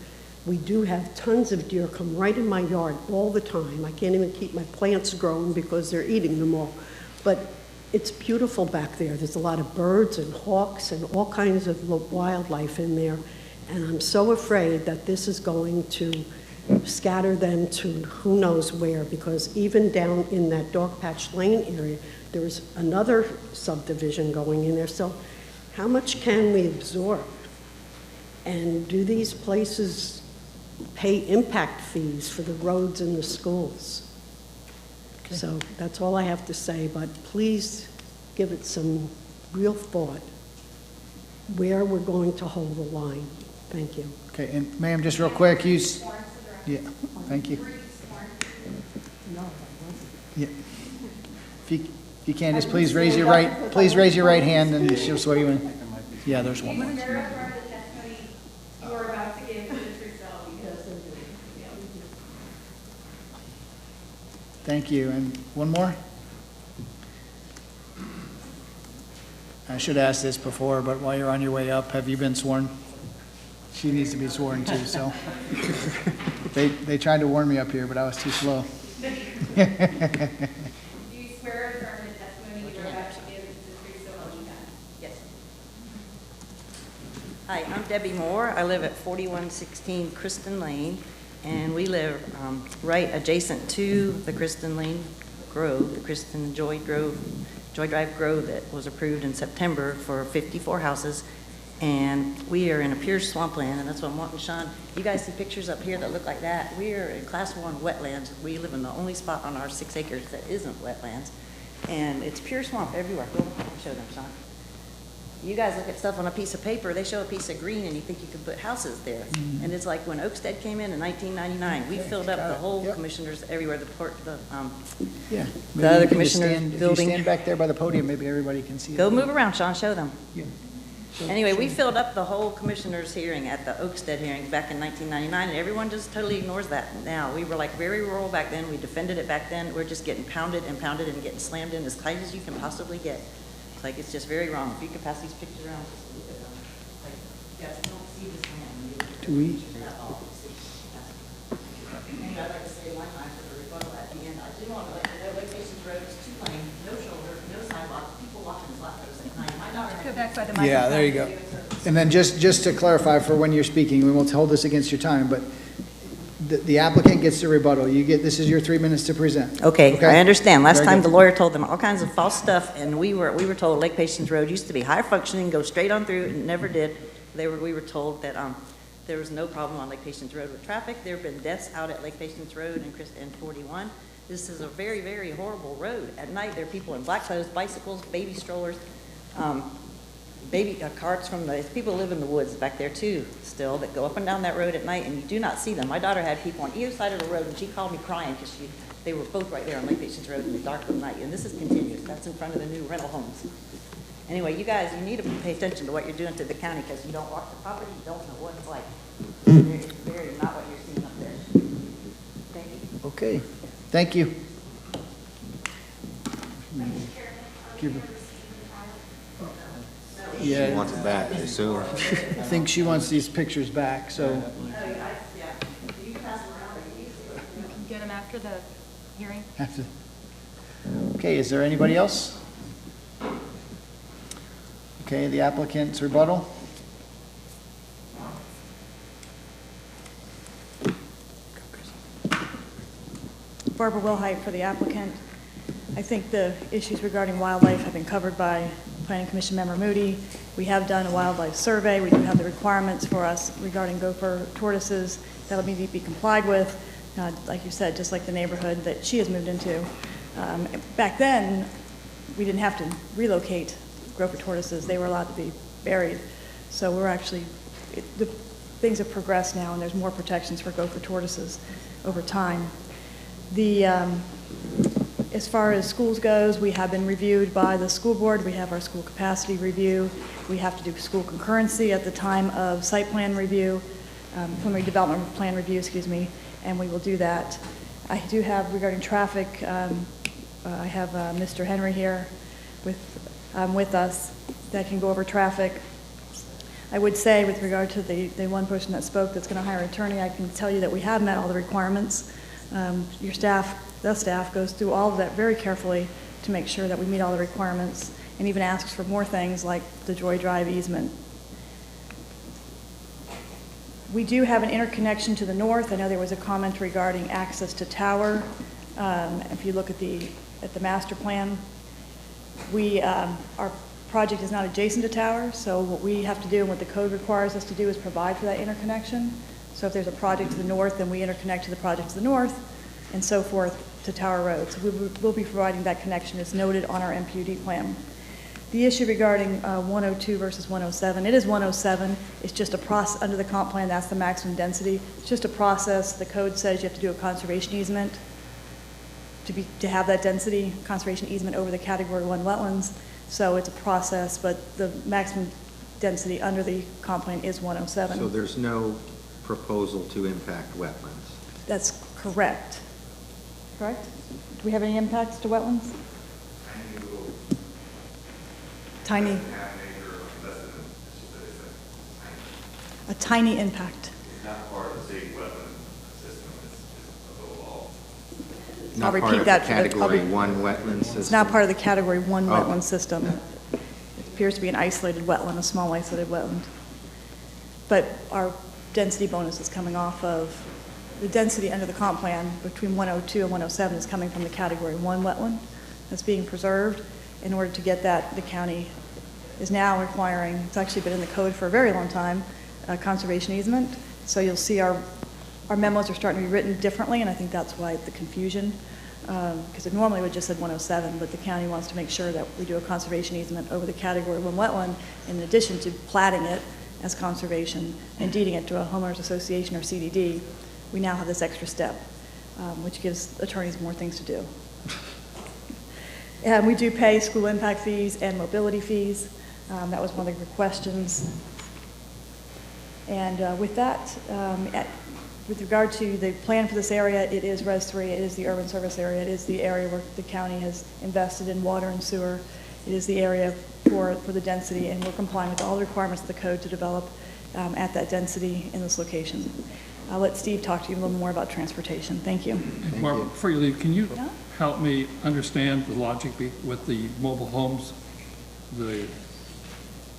We do have tons of deer come right in my yard all the time. I can't even keep my plants growing because they're eating them all. But it's beautiful back there. There's a lot of birds and hawks and all kinds of wildlife in there. And I'm so afraid that this is going to scatter them to who knows where, because even down in that Dog Patch Lane area, there's another subdivision going in there. So how much can we absorb? And do these places pay impact fees for the roads and the schools? Okay. So that's all I have to say, but please give it some real thought where we're going to hold the line. Thank you. Okay, and ma'am, just real quick, yeah, thank you. No, Yeah. If you can, just please raise your right hand and she'll swear you in. Yeah, there's one more. You are about to give to the truth, Thank you, and one more? I should ask this before, but while you're on your way up, have you been sworn? She needs to be sworn too, so. They tried to warn me up here, but I was too slow. Do you swear or affirm the testimony you are about to give is the truth, so help you God? Yes. Hi, I'm Debbie Moore. I live at 4116 Kristen Lane, and we live right adjacent to the Kristen Lane Grove, the Kristen Joy Drive Grove that was approved in September for 54 houses. And we are in a pure swampland, and that's what I'm wanting, Sean. You guys see pictures up here that look like that? We are in Class 1 wetlands. We live in the only spot on our 6 acres that isn't wetlands. And it's pure swamp everywhere. Go show them, Sean. You guys look at stuff on a piece of paper, they show a piece of green, and you think you could put houses there. Mm-hmm. And it's like when Oakstead came in 1999, we filled up the whole commissioners everywhere, the Yeah. other commissioner's If you building. stand back there by the podium, maybe everybody can see it. Go move around, Sean, show them. Yeah. Anyway, we filled up the whole commissioner's hearing at the Oakstead hearing back in 1999, and everyone just totally ignores that now. We were like very rural back then. We defended it back then. We're just getting pounded and pounded and getting slammed in as tight as you can possibly get. It's like, it's just very wrong. If you could pass these pictures around, just look at them. Like, you guys don't see this man. Do we? And I'd like to say one time for the rebuttal at the end, I do want to let you know, Vacations Road is 2-lane, no shoulder, no sidewalk, people walking flatboats at night. My daughter Go had back by the microphone. Yeah, there you go. And then just to clarify for when you're speaking, we won't hold this against your time, but the applicant gets the rebuttal. This is your 3 minutes to present. Okay, I understand. Last Very time, good. the lawyer told them all kinds of false stuff, and we were told Lake Patience Road used to be high functioning, go straight on through, and it never did. We were told that there was no problem on Lake Patience Road with traffic. There have been deaths out at Lake Patience Road and 41. This is a very, very horrible road. At night, there are people in black clothes, bicycles, baby strollers, baby carts from the people who live in the woods back there too still that go up and down that road at night, and you do not see them. My daughter had people on either side of the road, and she called me crying because they were both right there on Lake Patience Road in the dark of the night, and this is continuous. That's in front of the new rental homes. Anyway, you guys, you need to pay attention to what you're doing to the county, because you don't walk the property, you don't know what it's like. It's very not what you're seeing up there. Thank you. Okay, thank you. She Yeah, wants it back, I assume. I think she wants these pictures back, so. You can get them after the hearing. Okay, is there anybody else? Okay, the applicant's rebuttal. Barbara Wilhite for the applicant. I think the issues regarding wildlife have been covered by Planning Commission member Moody. We have done a wildlife survey. We do have the requirements for us regarding gopher tortoises that'll need to be complied with. Like you said, just like the neighborhood that she has moved into. Back then, we didn't have to relocate gopher tortoises. They were allowed to be buried. So we're actually, things have progressed now, and there's more protections for gopher tortoises over time. As far as schools goes, we have been reviewed by the school board. We have our school capacity review. We have to do school concurrency at the time of site plan review, preliminary development plan review, excuse me, and we will do that. I do have, regarding traffic, I have Mr. Henry here with us that can go over traffic. I would say, with regard to the one person that spoke that's going to hire an attorney, I can tell you that we have met all the requirements. Your staff, the staff, goes through all of that very carefully to make sure that we meet all the requirements, and even asks for more things like the Joy Drive easement. We do have an interconnection to the north. I know there was a comment regarding access to tower. If you look at the master plan, our project is not adjacent to tower, so what we have to do and what the code requires us to do is provide for that interconnection. So if there's a project to the north, then we interconnect to the project to the north, and so forth to Tower Road. So we'll be providing that connection as noted on our MPUD plan. The issue regarding 102 versus 107, it is 107. It's just a process, under the comp plan, that's the maximum density. It's just a process. The code says you have to do a conservation easement to have that density, conservation easement over the Category 1 wetlands. So it's a process, but the maximum density under the comp plan is 107. So there's no proposal to impact wetlands? That's correct. Correct? Do we have any impacts to wetlands? Tiny. A tiny impact. It's not part of the state wetland system, it's a little off. Not part of the Category 1 wetland system? It's not part of the Category 1 wetland system. It appears to be an isolated wetland, a small isolated wetland. But our density bonus is coming off of, the density under the comp plan between 102 and 107 is coming from the Category 1 wetland that's being preserved. In order to get that, the county is now requiring, it's actually been in the code for a very long time, a conservation easement. So you'll see our memos are starting to be written differently, and I think that's why the confusion, because it normally would just said 107, but the county wants to make sure that we do a conservation easement over the Category 1 wetland, in addition to platting it as conservation and deeding it to a homeowners association or CDD. We now have this extra step, which gives attorneys more things to do. And we do pay school impact fees and mobility fees. That was one of the questions. And with that, with regard to the plan for this area, it is Res 3, it is the urban service area, it is the area where the county has invested in water and sewer. It is the area for the density, and we're complying with all the requirements of the code to develop at that density in this location. I'll let Steve talk to you a little more about transportation. Thank you. Barbara, before you leave, can you Yeah? help me understand the logic with the mobile homes?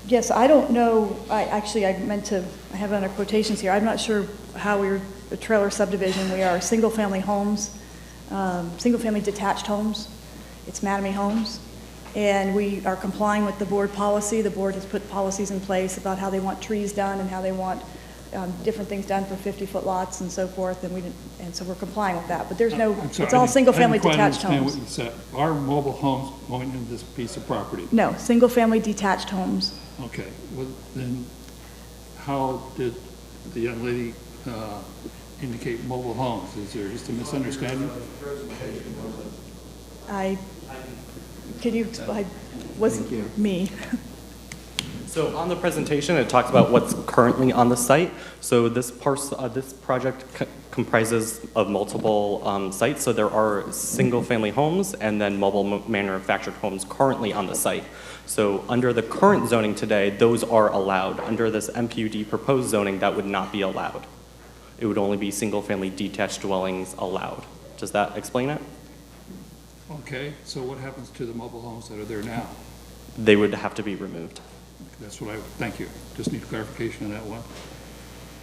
Yes, I don't know, I have it under quotations here. I'm not sure how we're a trailer subdivision. We are single-family homes, single-family detached homes. It's Mattamy Homes. And we are complying with the board policy. The board has put policies in place about how they want trees done and how they want different things done for 50-foot lots and so forth, and so we're complying with that. But there's no, I'm sorry, it's all single-family I didn't detached quite homes. understand what you said. Are mobile homes going in this piece of property? No, single-family detached homes. Okay, well, then how did the young lady indicate mobile homes? Is there just a misunderstanding? Wasn't me. So on the presentation, it talks about what's currently on the site. So this project comprises of multiple sites. So there are single-family homes and then mobile manufactured homes currently on the site. So under the current zoning today, those are allowed. Under this MPUD proposed zoning, that would not be allowed. It would only be single-family detached dwellings allowed. Does that explain it? Okay, so what happens to the mobile homes that are there now? They would have to be removed. That's what thank you. Just need clarification on that one.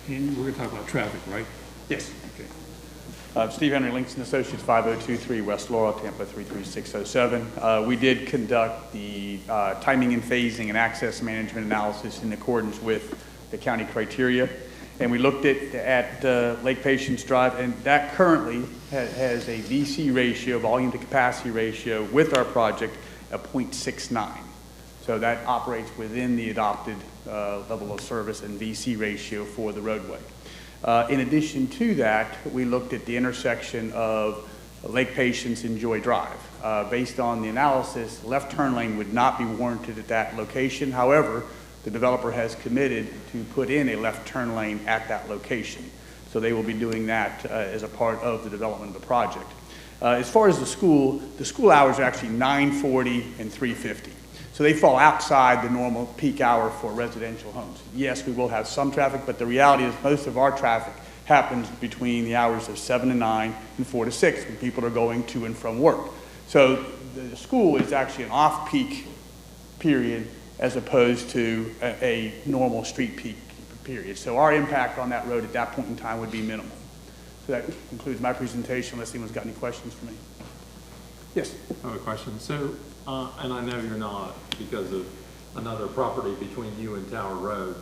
And we're going to talk about traffic, right? Yes. Okay. Steve Henry, Links & Associates, 5023 West Laurel, Tampa 33607. We did conduct the timing and phasing and access management analysis in accordance with the county criteria. And we looked at Lake Patience Drive, and that currently has a VC ratio, volume to capacity ratio, with our project of 0.69. So that operates within the adopted level of service and VC ratio for the roadway. In addition to that, we looked at the intersection of Lake Patience and Joy Drive. Based on the analysis, left turn lane would not be warranted at that location. However, the developer has committed to put in a left turn lane at that location. So they will be doing that as a part of the development of the project. As far as the school hours are actually 9:40 and 3:50. So they fall outside the normal peak hour for residential homes. Yes, we will have some traffic, but the reality is most of our traffic happens between the hours of 7 to 9 and 4 to 6 when people are going to and from work. So the school is actually an off-peak period as opposed to a normal street peak period. So our impact on that road at that point in time would be minimal. So that concludes my presentation, unless anyone's got any questions for me. Yes? I have a question. So, and I know you're not because of another property between you and Tower Road,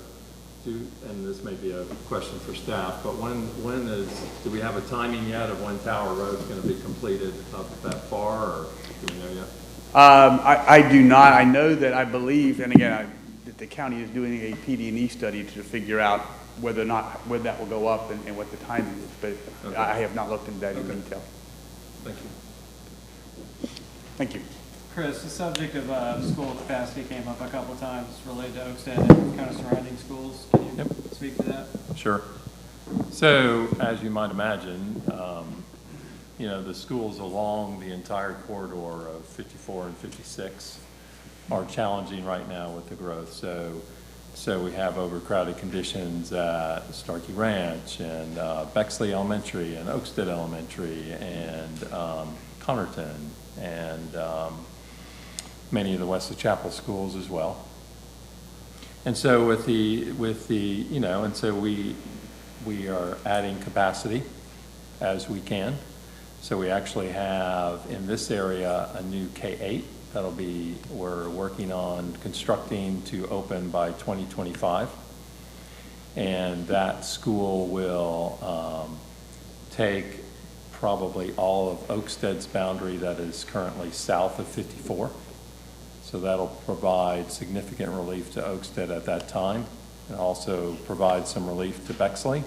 and this may be a question for staff, but do we have a timing yet of when Tower Road is going to be completed up that far, or do we know yet? I do not. I know that I believe, and again, that the county is doing a PD&E study to figure out whether that will go up and what the timing is, but okay. I have not looked into that in detail. Thank you. Thank you. Chris, the subject of school capacity came up a couple of times related to Oakstead and kind of surrounding schools. Can you speak to that? Sure. So, as you might imagine, the schools along the entire corridor of 54 and 56 are challenging right now with the growth. So we have overcrowded conditions at Starkey Ranch and Bexley Elementary and Oakstead Elementary and Connerton and many of the Wesley Chapel schools as well. And so and so we are adding capacity as we can. So we actually have in this area a new K-8 we're working on constructing to open by 2025. And that school will take probably all of Oakstead's boundary that is currently south of 54. So that'll provide significant relief to Oakstead at that time and also provide some relief to Bexley.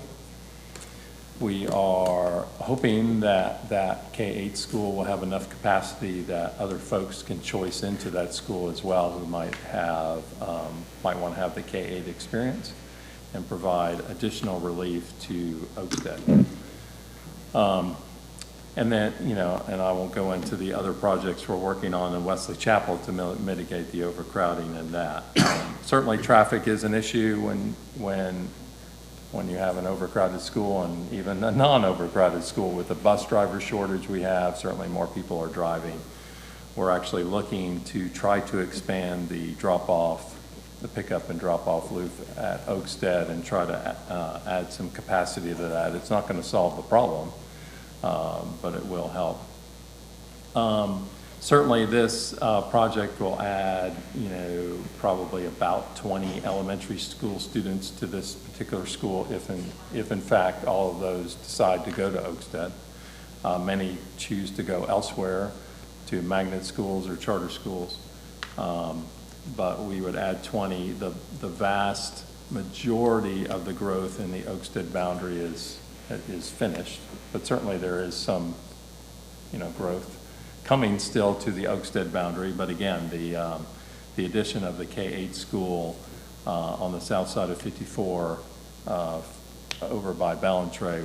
We are hoping that that K-8 school will have enough capacity that other folks can choice into that school as well who might want to have the K-8 experience and provide additional relief to Oakstead. And then, and I won't go into the other projects we're working on in Wesley Chapel to mitigate the overcrowding in that. Certainly traffic is an issue when when you have an overcrowded school and even a non-overcrowded school. With the bus driver shortage we have, certainly more people are driving. We're actually looking to try to expand the drop-off, the pickup and drop-off loop at Oakstead and try to add some capacity to that. It's not going to solve the problem, but it will help. Certainly this project will add, probably about 20 elementary school students to this particular school if in fact all of those decide to go to Oakstead. Many choose to go elsewhere to magnet schools or charter schools, but we would add 20. The vast majority of the growth in the Oakstead boundary is finished, but certainly there is some, growth coming still to the Oakstead boundary. But again, the addition of the K-8 school on the south side of 54 over by Ballantrae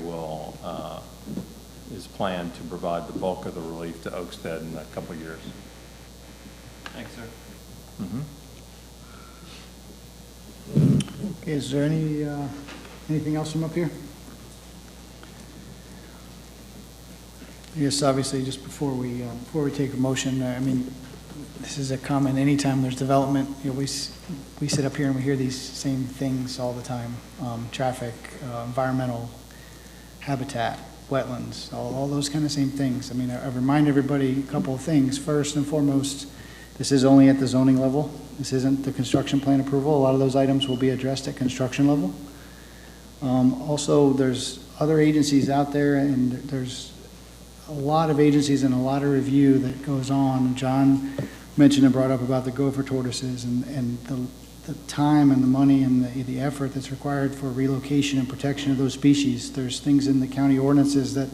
is planned to provide the bulk of the relief to Oakstead in a couple of years. Thanks, sir. Okay, is there anything else from up here? Yes, obviously, just before we take a motion, I mean, this is a common, anytime there's development, we sit up here and we hear these same things all the time. Traffic, environmental, habitat, wetlands, all those kind of same things. I mean, I remind everybody a couple of things. First and foremost, this is only at the zoning level. This isn't the construction plan approval. A lot of those items will be addressed at construction level. Also, there's other agencies out there, and there's a lot of agencies and a lot of review that goes on. John mentioned and brought up about the gopher tortoises and the time and the money and the effort that's required for relocation and protection of those species. There's things in the county ordinances that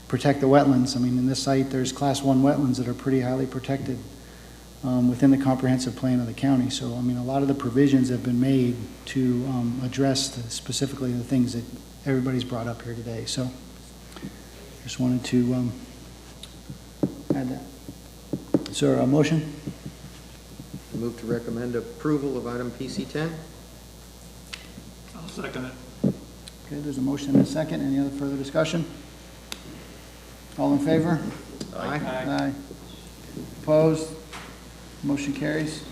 protect the wetlands. I mean, in this site, there's class 1 wetlands that are pretty highly protected within the comprehensive plan of the county. So, I mean, a lot of the provisions have been made to address specifically the things that everybody's brought up here today. So, just wanted to add that. Is there a motion? Move to recommend approval of item PC10. I'll second it. Okay, there's a motion and a second. Any other further discussion? All in favor? Aye. Aye. Opposed? Motion carries.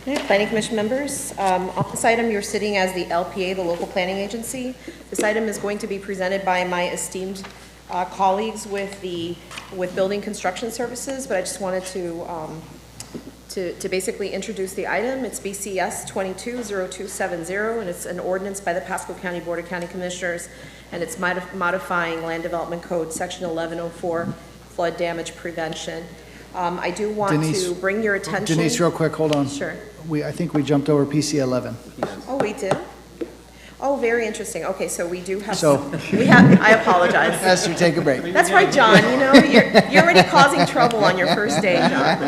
Okay, Planning Commission members, on this item, you're sitting as the LPA, the local planning agency. This item is going to be presented by my esteemed colleagues with Building Construction Services, but I just wanted to basically introduce the item. It's BCS 220270, and it's an ordinance by the Pasco County Board of County Commissioners, and it's modifying Land Development Code Section 1104, flood damage prevention. I do want to bring your attention. Denise, real quick, hold on. Sure. I think we jumped over PC 11. Oh, we did? Oh, very interesting. Okay, so we do have, So- I apologize. Esther, take a break. That's right, John, you're already causing trouble on your first day, John.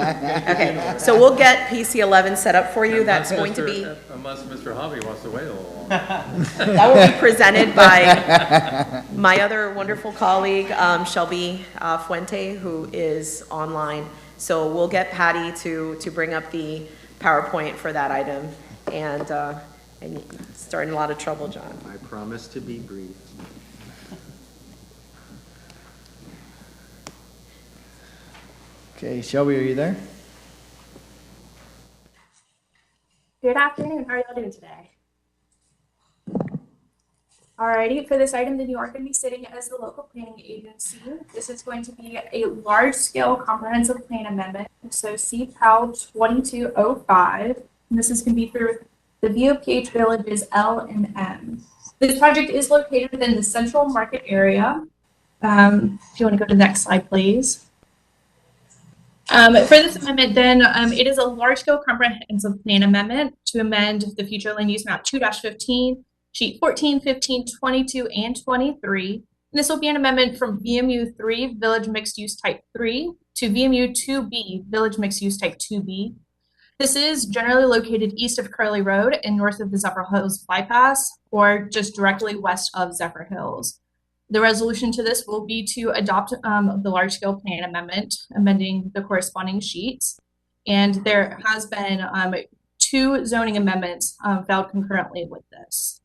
Okay, so we'll get PC 11 set up for you. That's going to be, Unless Mr. Hobby wants to wait a little longer. that will be presented by my other wonderful colleague, Shelby Fuente, who is online. So we'll get Patty to bring up the PowerPoint for that item, and starting a lot of trouble, John. I promise to be brief. Okay, Shelby, are you there? Good afternoon. How are y'all doing today? Alrighty, for this item, then you are going to be sitting as the local planning agency. This is going to be a large-scale comprehensive plan amendment. So CPAL 2205, and this is going to be for the VOPH villages L and M. This project is located within the central market area. If you want to go to the next slide, please. For this amendment, then, it is a large-scale comprehensive plan amendment to amend the future land use map 2-15, sheet 14, 15, 22, and 23. And this will be an amendment from VMU 3, Village Mixed Use Type 3, to VMU 2B, Village Mixed Use Type 2B. This is generally located east of Curly Road and north of the Zephyr Hills bypass, or just directly west of Zephyr Hills. The resolution to this will be to adopt the large-scale plan amendment, amending the corresponding sheets. And there has been 2 zoning amendments filed concurrently with this.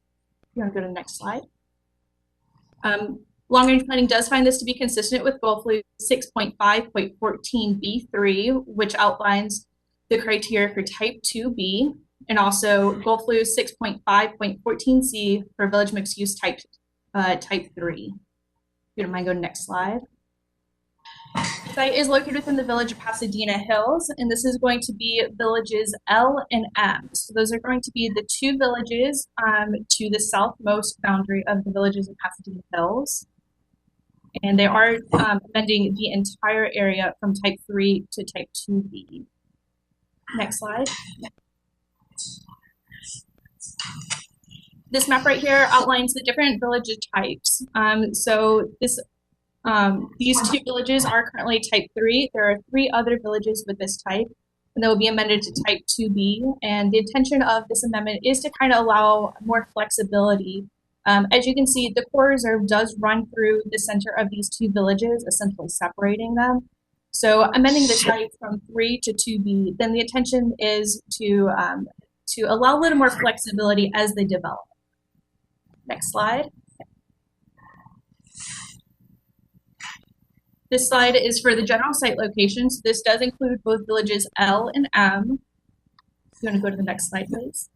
You want to go to the next slide? Long-range planning does find this to be consistent with Gulf Loop 6.5.14B3, which outlines the criteria for Type 2B, and also Gulf Loop 6.5.14C for Village Mixed Use Type 3. If you don't mind, go to the next slide. The site is located within the village of Pasadena Hills, and this is going to be villages L and M. So those are going to be the 2 villages to the southmost boundary of the villages of Pasadena Hills. And they are amending the entire area from Type 3 to Type 2B. Next slide. This map right here outlines the different village types. So this these 2 villages are currently Type 3. There are 3 other villages with this type, and they will be amended to Type 2B. And the intention of this amendment is to kind of allow more flexibility. As you can see, the core reserve does run through the center of these 2 villages, essentially separating them. So amending the type from 3 to 2B, then the intention is to allow a little more flexibility as they develop. Next slide. This slide is for the general site locations. This does include both villages L and M. If you want to go to the next slide, please.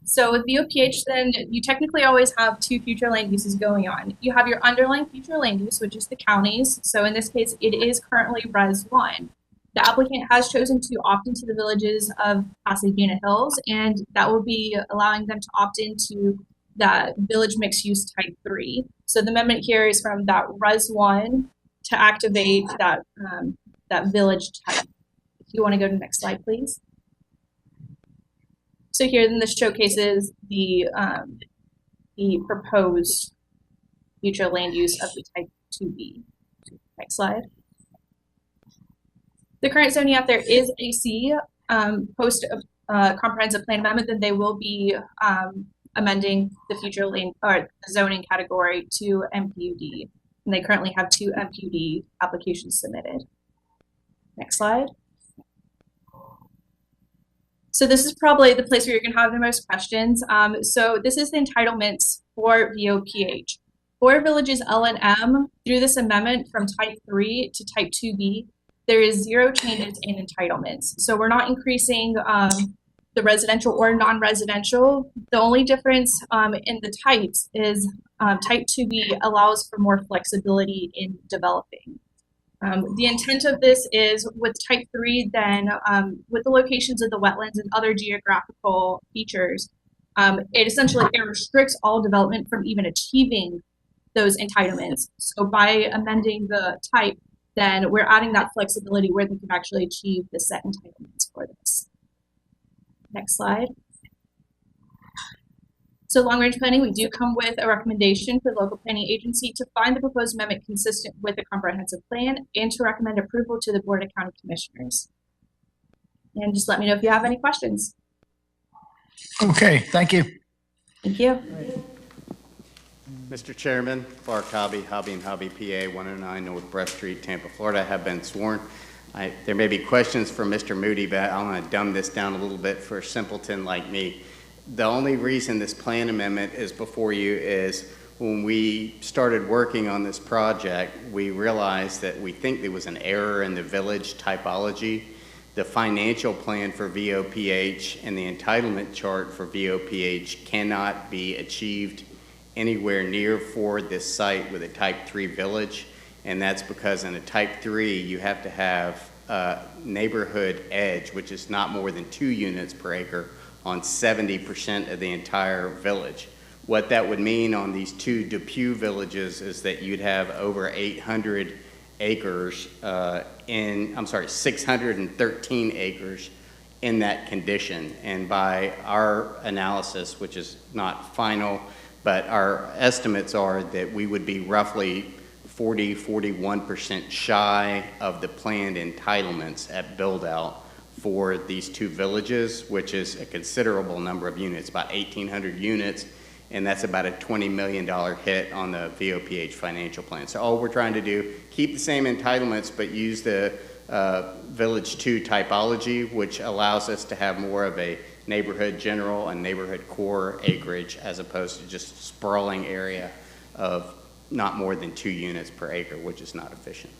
So with VOPH, then you technically always have 2 future land uses going on. You have your underlying future land use, which is the counties. So in this case, it is currently Res 1. The applicant has chosen to opt into the villages of Pasadena Hills, and that will be allowing them to opt into that village mixed use Type 3. So the amendment here is from that Res 1 to activate that, that village type. If you want to go to the next slide, please. So here then this showcases the proposed future land use of the Type 2B. Next slide. The current zoning out there is AC. Post comprehensive plan amendment, then they will be amending the future land or the zoning category to MPUD, and they currently have 2 MPUD applications submitted. Next slide. So this is probably the place where you're going to have the most questions. So this is the entitlements for VOPH. For villages L and M, through this amendment from Type 3 to Type 2B, there is 0 changes in entitlements. So we're not increasing the residential or non-residential. The only difference in the types is Type 2B allows for more flexibility in developing. The intent of this is with Type 3, then with the locations of the wetlands and other geographical features, it essentially restricts all development from even achieving those entitlements. So by amending the type, then we're adding that flexibility where they can actually achieve the set entitlements for this. Next slide. So long-range planning, we do come with a recommendation for the local planning agency to find the proposed amendment consistent with the comprehensive plan and to recommend approval to the Board of County Commissioners. And just let me know if you have any questions. Okay, thank you. Thank you. Mr. Chairman, Clark Hobby, Hobby & Hobby, PA, 109 North Breast Street, Tampa, Florida, have been sworn. There may be questions for Mr. Moody, but I want to dumb this down a little bit for a simpleton like me. The only reason this plan amendment is before you is when we started working on this project, we realized that we think there was an error in the village typology. The financial plan for VOPH and the entitlement chart for VOPH cannot be achieved anywhere near for this site with a Type 3 village, and that's because in a Type 3 you have to have a neighborhood edge, which is not more than 2 units per acre on 70% of the entire village. What that would mean on these 2 Depew villages is that you'd have over 800 acres 613 acres in that condition. And by our analysis, which is not final, but our estimates are that we would be roughly 41% shy of the planned entitlements at build out for these 2 villages, which is a considerable number of units, about 1,800 units, and that's about a $20 million hit on the VOPH financial plan. So all we're trying to do, keep the same entitlements, but use the Village 2 typology, which allows us to have more of a neighborhood general and neighborhood core acreage as opposed to just sprawling area of not more than 2 units per acre, which is not efficient.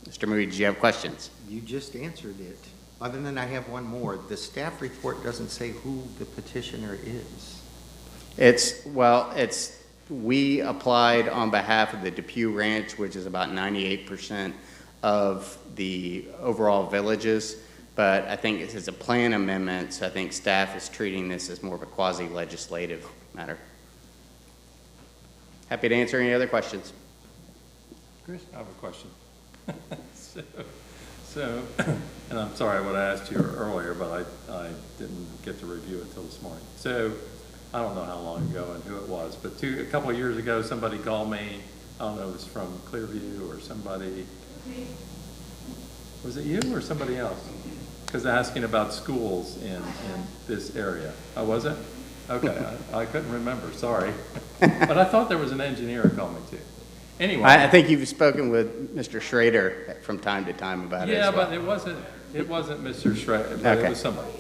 Mr. Moody, do you have questions? You just answered it. Other than I have one more, the staff report doesn't say who the petitioner is. We applied on behalf of the Depew Ranch, which is about 98% of the overall villages, but I think this is a plan amendment, so I think staff is treating this as more of a quasi-legislative matter. Happy to answer any other questions. Chris? I have a question. So, and I'm sorry what I asked you earlier, but I didn't get to review it till this morning. So, I don't know how long ago and who it was, but a couple of years ago, somebody called me, I don't know if it was from Clearview or somebody. Was it you or somebody else? Because asking about schools in this area. Oh, was it? Okay, I couldn't remember, sorry. But I thought there was an engineer who called me too. Anyway. I think you've spoken with Mr. Schrader from time to time about it as well. Yeah, but it wasn't Mr. Schrader, but it was somebody.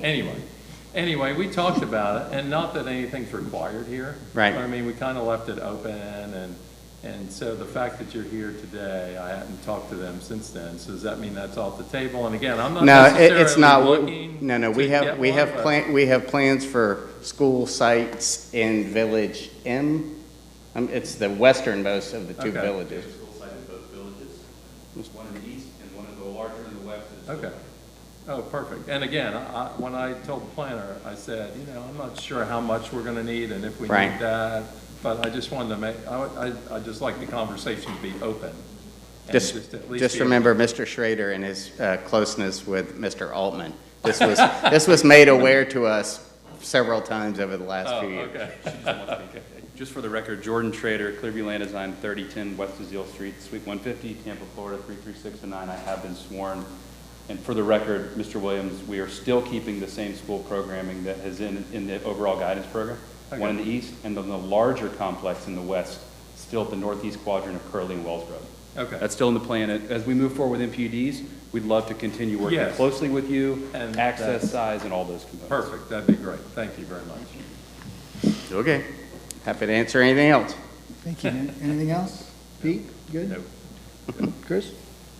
Anyway, we talked about it, and not that anything's required here. Right. But I mean, we kind of left it open, and so the fact that you're here today, I hadn't talked to them since then. So does that mean that's off the table? And again, I'm not necessarily it's not. looking. No. We have plans for school sites in Village M. It's the westernmost of the two villages. There's a school site in both villages, one in the east and one in the larger in the west. Okay. Oh, perfect. And again, when I told the planner, I said, I'm not sure how much we're going to need and if we need that, but I just wanted to I just like the conversation to be open. Just remember Mr. Schrader and his closeness with Mr. Altman. This was made aware to us several times over the last few years. Okay. Just for the record, Jordan Schrader, Clearview Land Design, 3010 West Azile Street, Suite 150, Tampa, Florida, 33609. I have been sworn. And for the record, Mr. Williams, we are still keeping the same school programming that is in the overall guidance program. Okay. One in the east, and then the larger complex in the west, still at the northeast quadrant of Curly and Wells Road. Okay. That's still in the plan. As we move forward with MPUDs, we'd love to continue working closely with you, and access, size, and all those components. Perfect. That'd be great. Thank you very much. Okay. Happy to answer anything else. Thank you. Anything else? Pete, good? No. Good. Chris?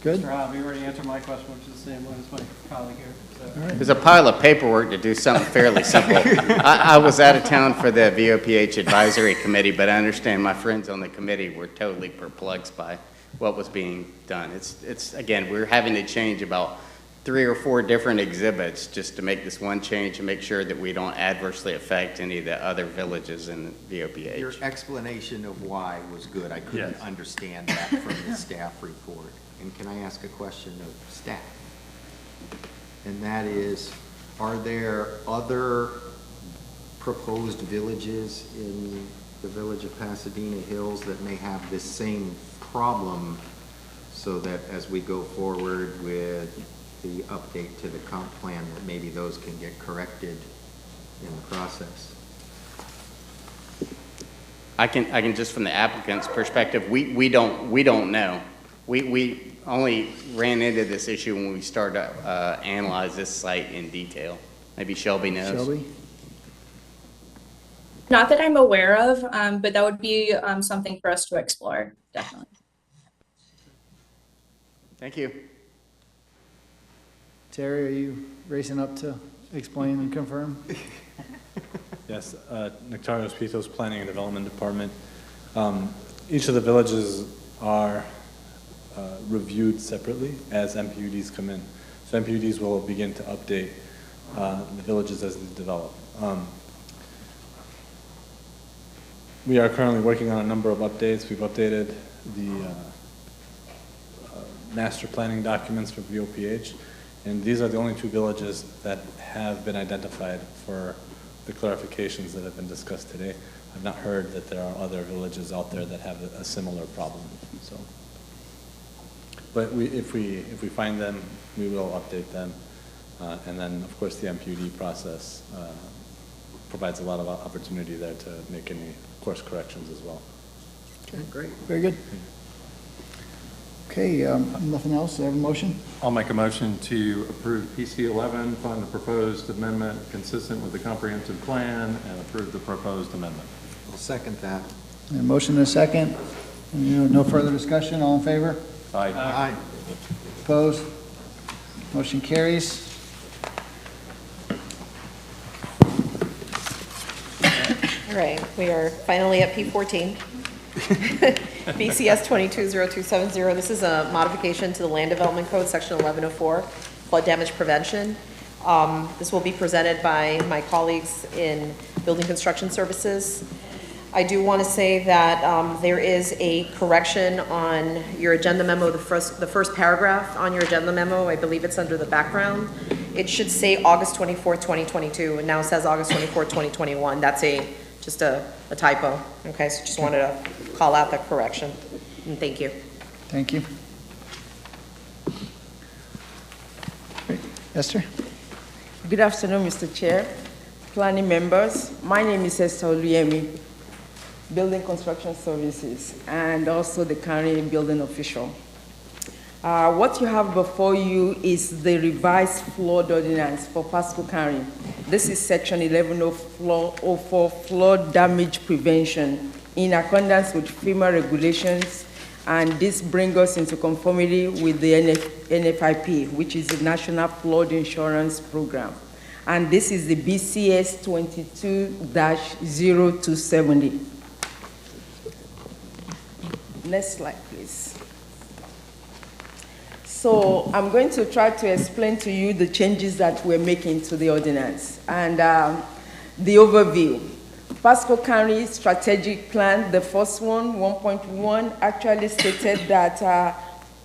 Good? Mr. Hobb, you already answered my question, which is the same one as my colleague here. So. There's a pile of paperwork to do something fairly simple. I was out of town for the VOPH Advisory Committee, but I understand my friends on the committee were totally perplexed by what was being done. It's again, we're having to change about 3 or 4 different exhibits just to make this one change and make sure that we don't adversely affect any of the other villages in VOPH. Your explanation of why was good. I couldn't understand that from the staff report. And can I ask a question of staff? And that is, are there other proposed villages in the village of Pasadena Hills that may have this same problem, so that as we go forward with the update to the comp plan, that maybe those can get corrected in the process? I can just from the applicant's perspective, we don't know. We only ran into this issue when we started to analyze this site in detail. Maybe Shelby knows. Shelby? Not that I'm aware of, but that would be something for us to explore, definitely. Thank you. Terry, are you racing up to explain and confirm? Yes, Nectarios Pithos, Planning and Development Department. Each of the villages are reviewed separately as MPUDs come in. So MPUDs will begin to update the villages as they develop. We are currently working on a number of updates. We've updated the master planning documents for VOPH, and these are the only 2 villages that have been identified for the clarifications that have been discussed today. I've not heard that there are other villages out there that have a similar problem. So, but if we find them, we will update them, and then of course the MPUD process provides a lot of opportunity there to make any course corrections as well. Okay, great. Very good. Okay, nothing else? Do I have a motion? I'll make a motion to approve PC 11, fund the proposed amendment consistent with the comprehensive plan, and approve the proposed amendment. I'll second that. A motion and a second. No further discussion. All in favor? Aye. Aye. Opposed? Motion carries. All right, we are finally at P14. BCS 220270. This is a modification to the Land Development Code, Section 1104, flood damage prevention. This will be presented by my colleagues in Building Construction Services. I do want to say that there is a correction on your agenda memo, the first paragraph on your agenda memo. I believe it's under the background. It should say August 24th, 2022, and now it says August 24th, 2021. That's just a typo. Okay, so just wanted to call out that correction. And thank you. Thank you. Great. Esther? Good afternoon, Mr. Chair, planning members. My name is Esther Oluyemi, Building Construction Services, and also the county building official. What you have before you is the revised flood ordinance for Pasco County. This is section 1104, flood damage prevention, in accordance with FEMA regulations, and this brings us into conformity with the NFIP, which is the National Flood Insurance Program. And this is the BCS 22-0270. Next slide, please. So I'm going to try to explain to you the changes that we're making to the ordinance and the overview. Pasco County Strategic Plan, the first one, 1.1, actually stated that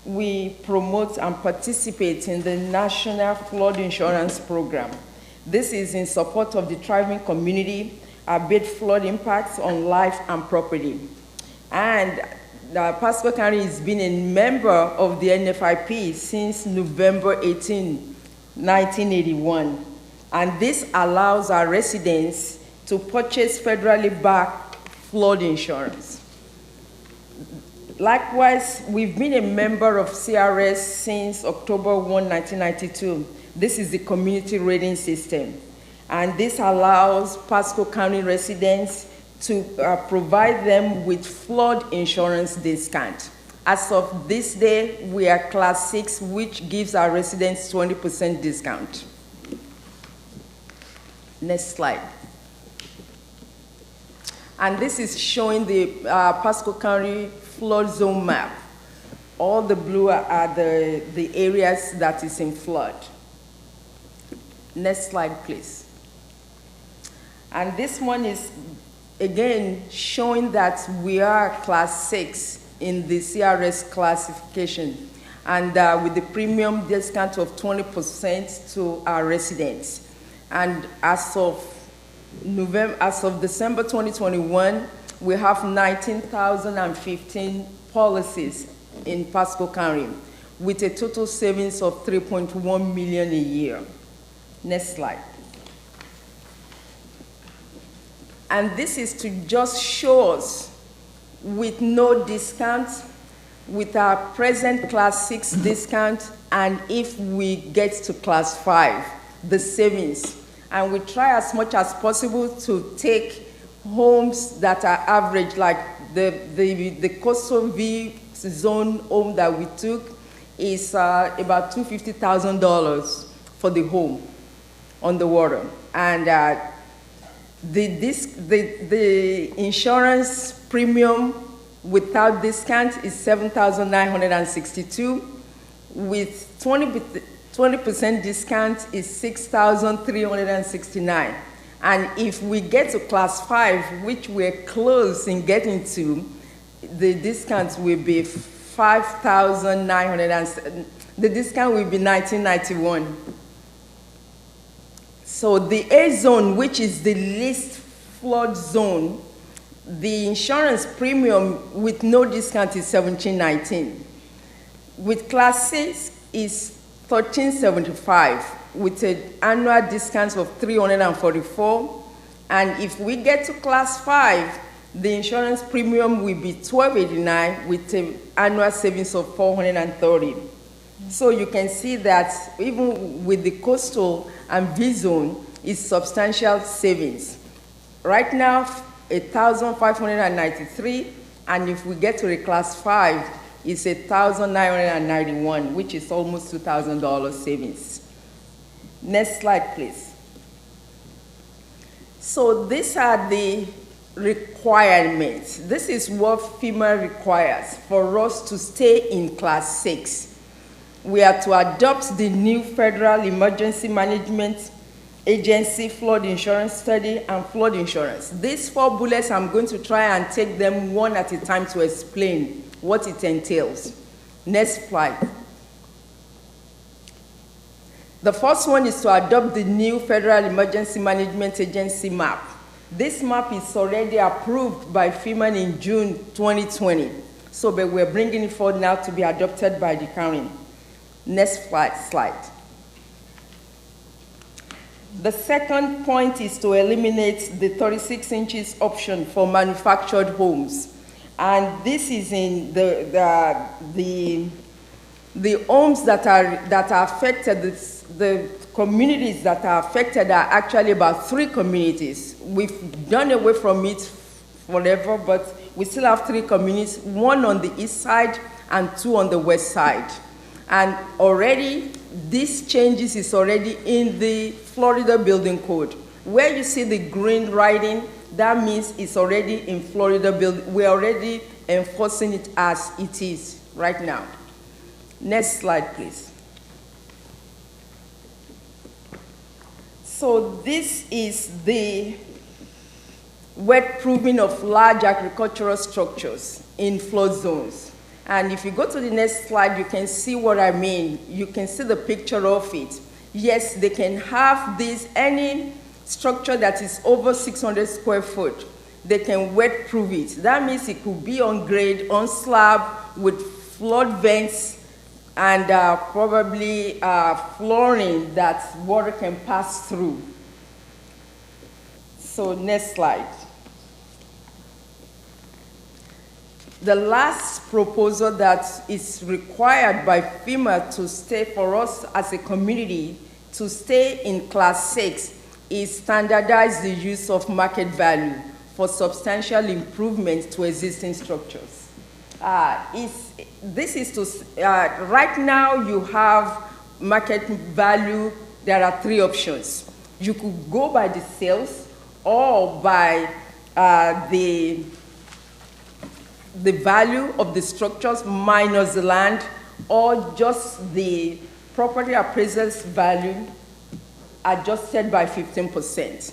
we promote and participate in the National Flood Insurance Program. This is in support of the thriving community, abate flood impacts on life and property. And Pasco County has been a member of the NFIP since November 18, 1981. And this allows our residents to purchase federally backed flood insurance. Likewise, we've been a member of CRS since October 1, 1992. This is the community rating system. And this allows Pasco County residents to provide them with flood insurance discount. As of this day, we are class 6, which gives our residents 20% discount. Next slide. And this is showing the Pasco County flood zone map. All the blue are the areas that is in flood. Next slide, please. And this one is, again, showing that we are class 6 in the CRS classification, and with the premium discount of 20% to our residents. And as of December 2021, we have 19,015 policies in Pasco County, with a total savings of $3.1 million a year. Next slide. And this is to just show us, with no discount, with our present class 6 discount, and if we get to class 5, the savings. And we try as much as possible to take homes that are average, like the coastal V zone home that we took is about $250,000 for the home on the water. And the insurance premium without discount is $7,962. With 20% discount is $6,369. And if we get to class 5, which we're close in getting to, the discount will be $5,900. The discount will be $1,991. So the A zone, which is the least flood zone, the insurance premium with no discount is $1,719. With class 6 is $1,375 with an annual discount of $344. And if we get to class 5, The insurance premium will be $1,289 with an annual savings of $430. So you can see that even with the coastal and V-zone, it's substantial savings. Right now, $1,593, and if we get to the class 5, it's $1,991, which is almost $2,000 savings. Next slide, please. So these are the requirements. This is what FEMA requires for us to stay in class 6. We are to adopt the new Federal Emergency Management Agency flood insurance study and flood insurance. These 4 bullets, I'm going to try and take them one at a time to explain what it entails. Next slide. The first one is to adopt the new Federal Emergency Management Agency map. This map is already approved by FEMA in June 2020. So but we're bringing it forward now to be adopted by the county. Next slide. The second point is to eliminate the 36 inches option for manufactured homes. And this is in the homes that are affected, the communities that are affected are actually about 3 communities. We've done away from it forever, but we still have 3 communities, 1 on the east side and 2 on the west side. And already, these changes is already in the Florida Building Code. Where you see the green writing, that means it's already in Florida building. We're already enforcing it as it is right now. Next slide, please. So this is the wet proving of large agricultural structures in flood zones. And if you go to the next slide, you can see what I mean. You can see the picture of it. Yes, they can have this, any structure that is over 600 square foot, they can wet proof it. That means it could be on grade, on slab, with flood vents, and probably flooring that water can pass through. So next slide. The last proposal that is required by FEMA to stay for us as a community to stay in class 6 is standardize the use of market value for substantial improvements to existing structures. Right now you have market value, there are 3 options. You could go by the sales or by the value of the structures minus the land, or just the property appraiser's value adjusted by 15%.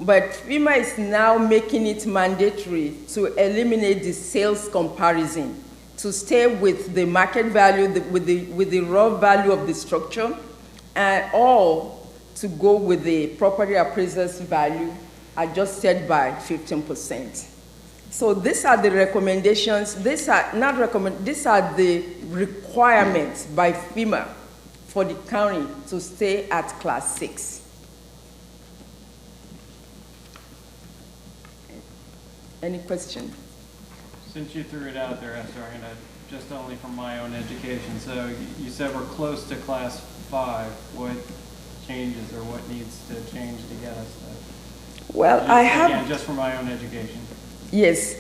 But FEMA is now making it mandatory to eliminate the sales comparison, to stay with the market value, with the raw value of the structure, or to go with the property appraiser's value adjusted by 15%. So these are the recommendations. These are the requirements by FEMA for the county to stay at class 6. Any question? Since you threw it out there, Esther, I'm gonna, just only from my own education. So you said we're close to class 5. What changes or what needs to change to get us there? Well, Again, just from my own education. Yes,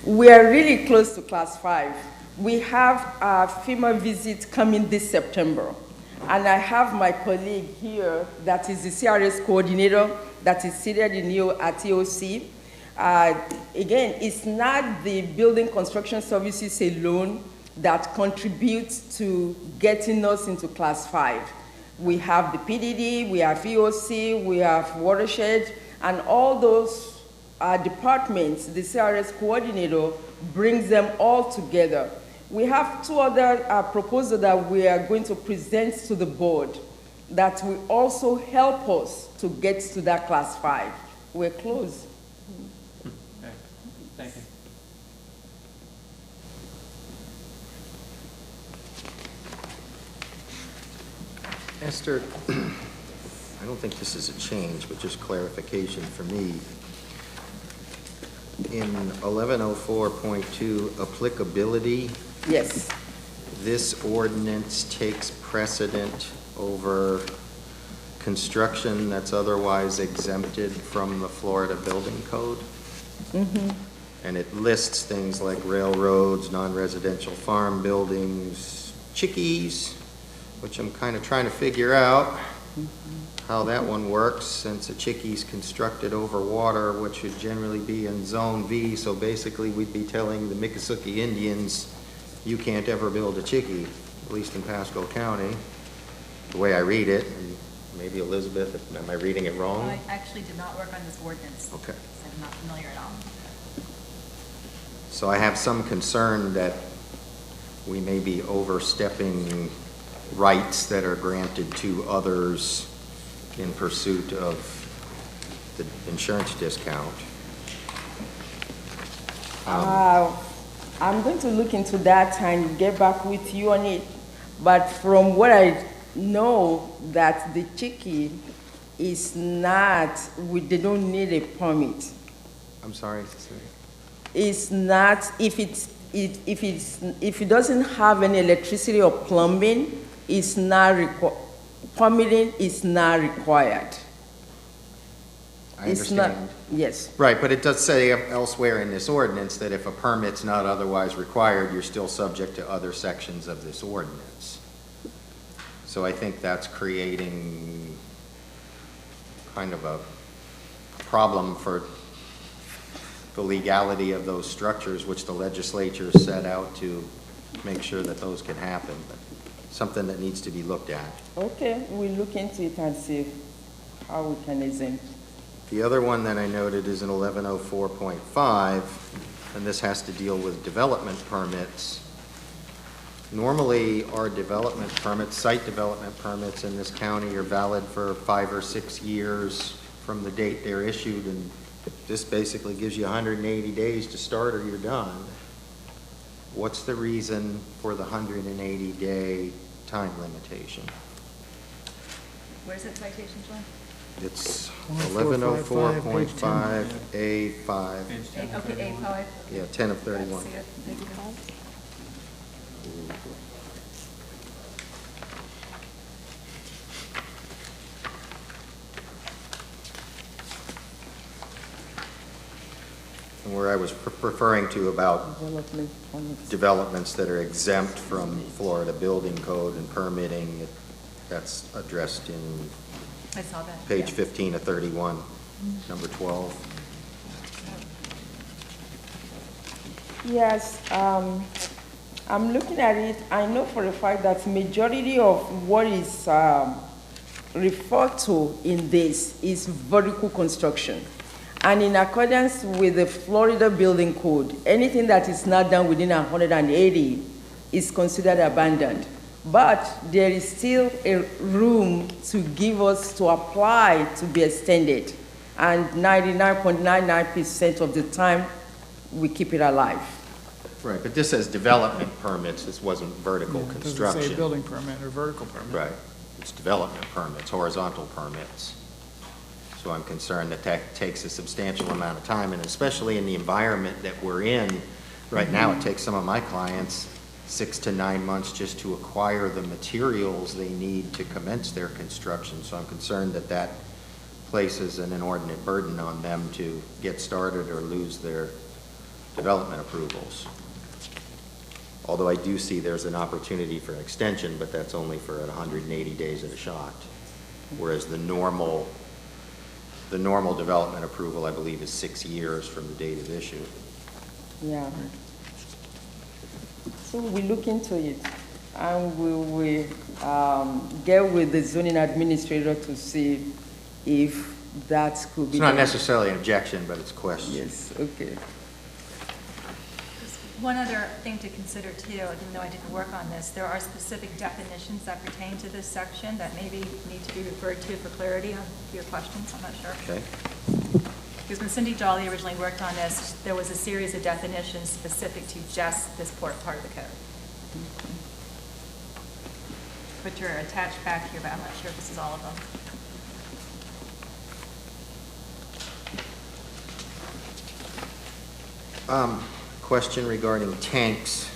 we are really close to class 5. We have a FEMA visit coming this September, and I have my colleague here that is the CRS coordinator that is seated at EOC. Again, it's not the building construction services alone that contributes to getting us into class 5. We have the PDD, we have EOC, we have watershed, and all those departments, the CRS coordinator brings them all together. We have 2 other proposals that we are going to present to the board that will also help us to get to that class 5. We're close. Okay. Thank you. Esther, I don't think this is a change, but just clarification for me. In 1104.2 applicability, Yes. this ordinance takes precedent over construction that's otherwise exempted from the Florida Building Code. Mm-hmm. And it lists things like railroads, non-residential farm buildings, chickies, which I'm kind of trying to figure out how that one works, since a chickie's constructed over water, which would generally be in Zone V. So basically, we'd be telling the Miccosukee Indians, you can't ever build a chickie, at least in Pasco County, the way I read it. And maybe Elizabeth, am I reading it wrong? I actually did not work on this ordinance. Okay. So I'm not familiar at all. So I have some concern that we may be overstepping rights that are granted to others in pursuit of the insurance discount. I'm going to look into that and get back with you on it. But from what I know, that the chickie is not, they don't need a permit. I'm sorry, Cecilia. It's not, if it doesn't have any electricity or plumbing, it's not permitting is not required. I It's understand. not, yes. Right, but it does say elsewhere in this ordinance that if a permit's not otherwise required, you're still subject to other sections of this ordinance. So I think that's creating kind of a problem for the legality of those structures, which the legislature set out to make sure that those can happen. But something that needs to be looked at. Okay, we'll look into it and see how we can exempt. The other one that I noted is in 1104.5, and this has to deal with development permits. Normally, our development permits, site development permits in this county are valid for 5 or 6 years from the date they're issued, and this basically gives you 180 days to start or you're done. What's the reason for the 180-day time limitation? Where's that citation, John? It's 1104.5A5. Okay, A5. Yeah, 10 of 31. See it. Thank you. And where I was referring to about Development permits. developments that are exempt from Florida Building Code and permitting, that's addressed in I saw that. page Yeah. 15 of 31, number 12. Yes, I'm looking at it. I know for a fact that majority of what is referred to in this is vertical construction. And in accordance with the Florida Building Code, anything that is not done within 180 is considered abandoned. But there is still a room to give us to apply to be extended. And 99.99% of the time, we keep it alive. Right, but this says development permits, this wasn't vertical Doesn't construction. say building permit or vertical permit. Right, it's development permits, horizontal permits. So I'm concerned that that takes a substantial amount of time, and especially in the environment that we're in, right now, it takes some of my clients 6 to 9 months just to acquire the materials they need to commence their construction. So I'm concerned that that places an inordinate burden on them to get started or lose their development approvals. Although I do see there's an opportunity for an extension, but that's only for 180 days at a shot. Whereas the normal development approval, I believe, is 6 years from the date of issue. Yeah. So we look into it, and we will get with the zoning administrator to see if that could be. It's not done. necessarily an objection, but it's a question. Yes, okay. One other thing to consider too, even though I didn't work on this, there are specific definitions that pertain to this section that maybe need to be referred to for clarity on your questions, I'm not sure. Okay. Because when Cindy Jolly originally worked on this, there was a series of definitions specific to just this part of the code. Which are attached back here, but I'm not sure if this is all of them. Question regarding tanks.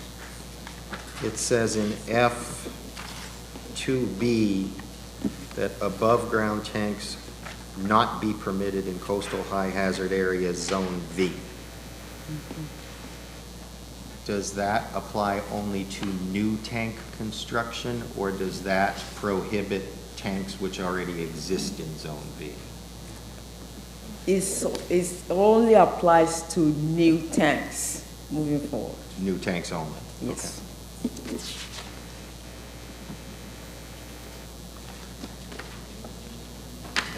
It says in F2B that above-ground tanks not be permitted in coastal high-hazard areas, Zone V. Does that apply only to new tank construction, or does that prohibit tanks which already exist in Zone V? It only applies to new tanks moving forward. New tanks only? Yes. Okay.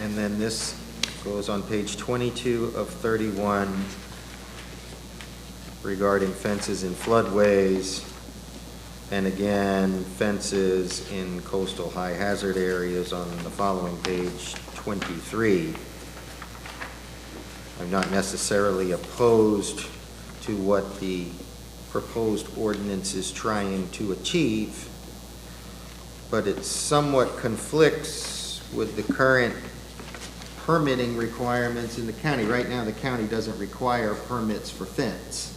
And then this goes on page 22 of 31 regarding fences in floodways, and again, fences in coastal high hazard areas on the following page 23. I'm not necessarily opposed to what the proposed ordinance is trying to achieve, but it somewhat conflicts with the current permitting requirements in the county. Right now, the county doesn't require permits for fence.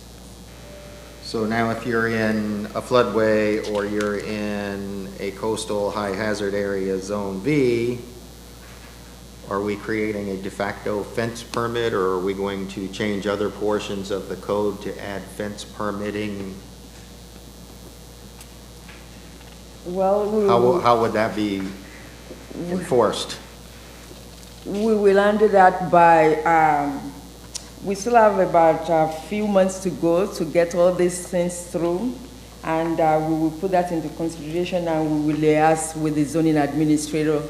So now if you're in a floodway or you're in a coastal high hazard area, Zone V, are we creating a de facto fence permit, or are we going to change other portions of the code to add fence permitting? Well, How would that be enforced? we will handle that by, we still have about a few months to go to get all these things through, and we will put that into consideration, and we will liaise with the zoning administrator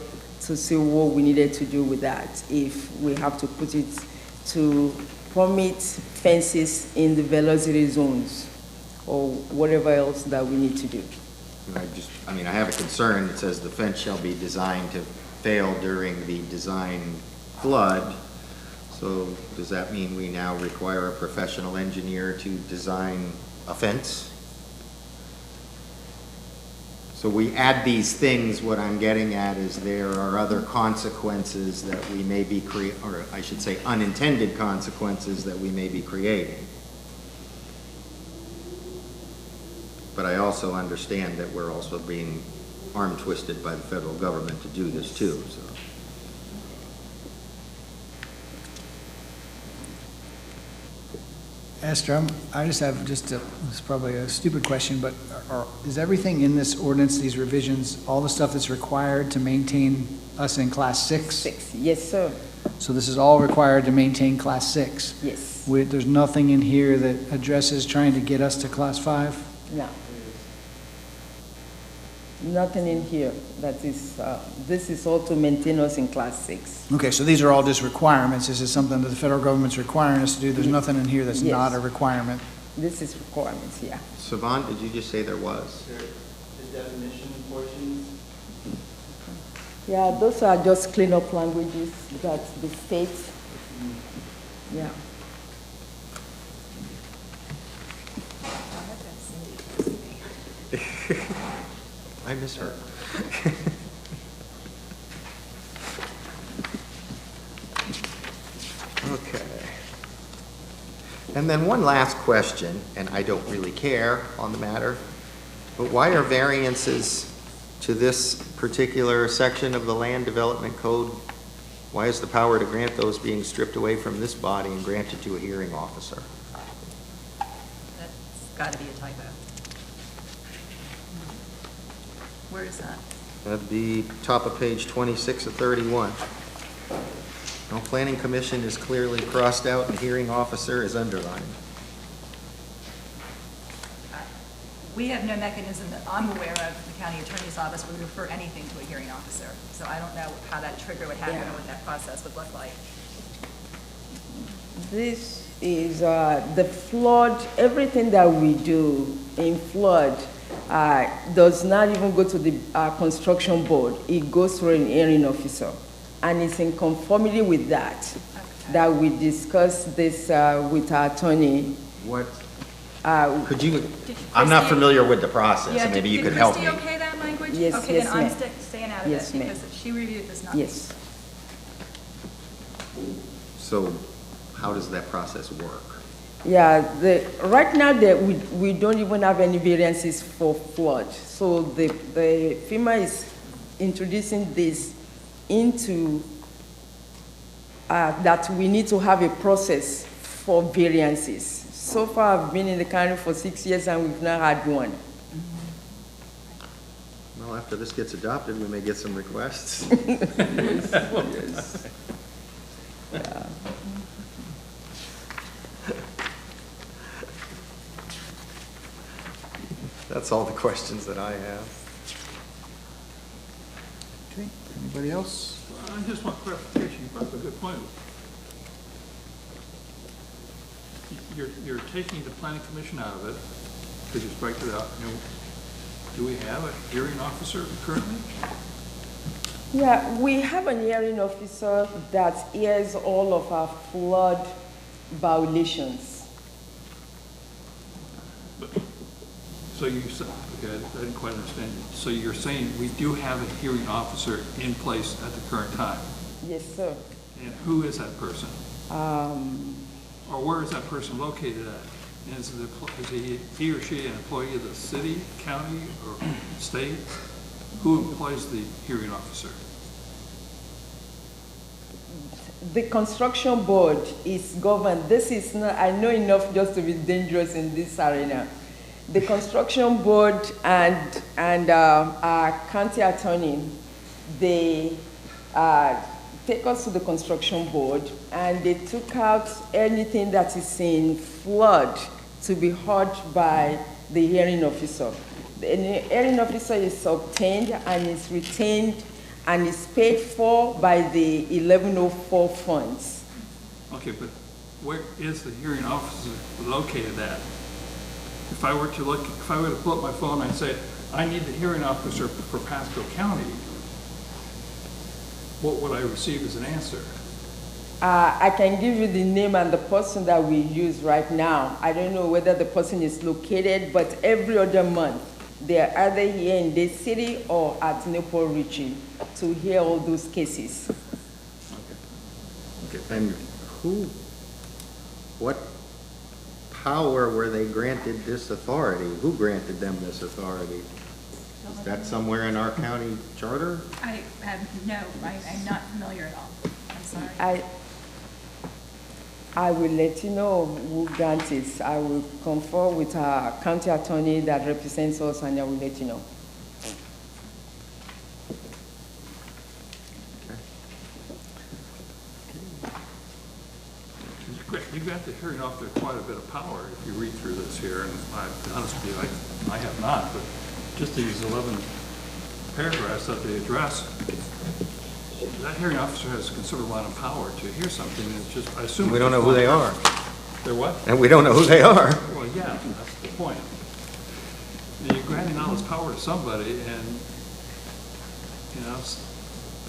to see what we needed to do with that, if we have to put it to permit fences in the velocity zones or whatever else that we need to do. I mean, I have a concern. It says the fence shall be designed to fail during the design flood. So does that mean we now require a professional engineer to design a fence? So we add these things. What I'm getting at is there are other consequences that we may be or I should say unintended consequences that we may be creating. But I also understand that we're also being arm twisted by the federal government to do this too, so. Esther, I just have it's probably a stupid question, but is everything in this ordinance, these revisions, all the stuff that's required to maintain us in Class 6? 6, yes, sir. So this is all required to maintain Class 6? Yes. There's nothing in here that addresses trying to get us to Class 5? No. Nothing in here that is, this is all to maintain us in Class 6. Okay, so these are all just requirements. This is something that the federal government's requiring us to do. There's nothing in here that's not a requirement. This is requirements, yeah. Savant, did you just say there was? The definition portions. Yeah, those are just cleanup languages that the state, yeah. I miss her. Okay. And then one last question, and I don't really care on the matter, but why are variances to this particular section of the Land Development Code, why is the power to grant those being stripped away from this body and granted to a hearing officer? That's got to be a typo. Where is that? At the top of page 26 of 31. No, Planning Commission is clearly crossed out and hearing officer is underlined. We have no mechanism that I'm aware of, the county attorney's office would refer anything to a hearing officer. So I don't know how that trigger would happen or what that process would look like. This is the flood, everything that we do in flood does not even go to the construction board. It goes through an hearing officer. And it's in conformity with that, that we discussed this with our attorney. What? Could you, I'm not familiar with the process, Yeah, so maybe you could help me. Did Christie okay that language? Yes, okay, yes, then I'm ma'am. staying out of Yes, it ma'am. because she reviewed this, not Yes. So how does that process work? Yeah, right now we don't even have any variances for flood. So the FEMA is introducing this into that we need to have a process for variances. So far, I've been in the county for 6 years and we've not had one. Well, after this gets adopted, we may get some requests. Yes. Yeah. That's all the questions that I have. Okay, anybody else? I just want clarification. You brought up a good point. You're taking the planning commission out of it, because you strike it out. Do we have a hearing officer currently? Yeah, we have an hearing officer that hears all of our flood violations. So you said, okay, I didn't quite understand you. So you're saying we do have a hearing officer in place at the current time? Yes, sir. And who is that person? Or where is that person located at? And is he or she an employee of the city, county, or state? Who employs the hearing officer? The construction board is governed. This is not, I know enough just to be dangerous in this arena. The construction board and our county attorney, they take us to the construction board and they took out anything that is in flood to be heard by the hearing officer. The hearing officer is obtained and is retained and is paid for by the 1104 funds. Okay, but where is the hearing officer located at? If I were to pull up my phone and say, I need the hearing officer for Pasco County, what would I receive as an answer? I can give you the name and the person that we use right now. I don't know whether the person is located, but every other month, they're either here in this city or at Newport Richie to hear all those cases. Okay. And what power were they granted this authority? Who granted them this authority? Is that somewhere in our county charter? I'm not familiar at all. I'm sorry. I will let you know who grants it. I will confer with our county attorney that represents us and I will let you know. You've got the hearing officer quite a bit of power if you read through this here, and I'll be honest with you, I have not, but just these 11 paragraphs that they address, that hearing officer has a considerable amount of power to hear something. It's just, I assume. We don't know who they are. They're what? And we don't know who they are. Well, yeah, that's the point. You're granting all this power to somebody, and, you know,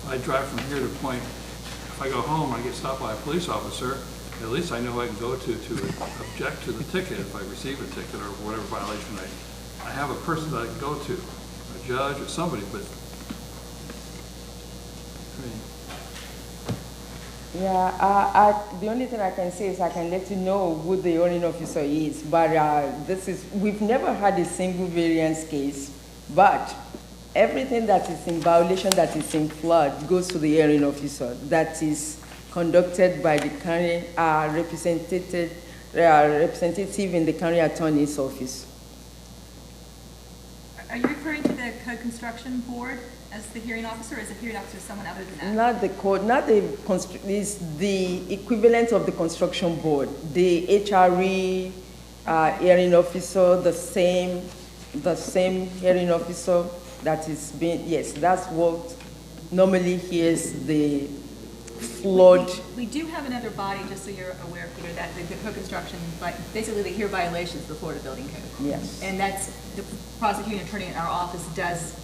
I drive from here to Point, if I go home, I get stopped by a police officer, at least I know I can go to object to the ticket if I receive a ticket or whatever violation I have a person that I can go to, a judge or somebody, but, I mean. Yeah, the only thing I can say is I can let you know who the hearing officer is, but we've never had a single variance case, but everything that is in violation, that is in flood, goes to the hearing officer. That is conducted by the county representative in the county attorney's office. Are you referring to the code construction board as the hearing officer, or is the hearing officer someone other than that? Not the code, not the, it's the equivalent of the construction board. The HRE hearing officer, the same hearing officer that is being, yes, that's what normally hears the flood. We do have another body, just so you're aware, Peter, that the code construction, basically they hear violations of the Florida Building Code. Yes. And that's, the prosecuting attorney in our office does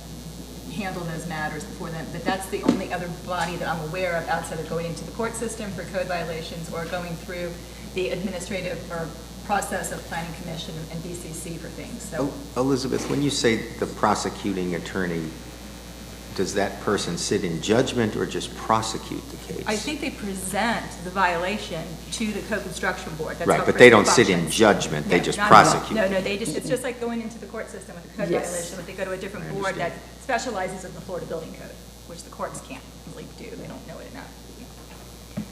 handle those matters before them, but that's the only other body that I'm aware of outside of going into the court system for code violations or going through the administrative or process of planning commission and BCC for things. So, Elizabeth, when you say the prosecuting attorney, does that person sit in judgment or just prosecute the case? I think they present the violation to the co-construction board. That's Right, how but they don't Crystal sit in functions. judgment, they No, just not at all. prosecute. No, they just, it's just like going into the court system with a code Yes. violation, but they go to a different board that specializes in the Florida Building Code, which the courts can't really do, they don't know it enough.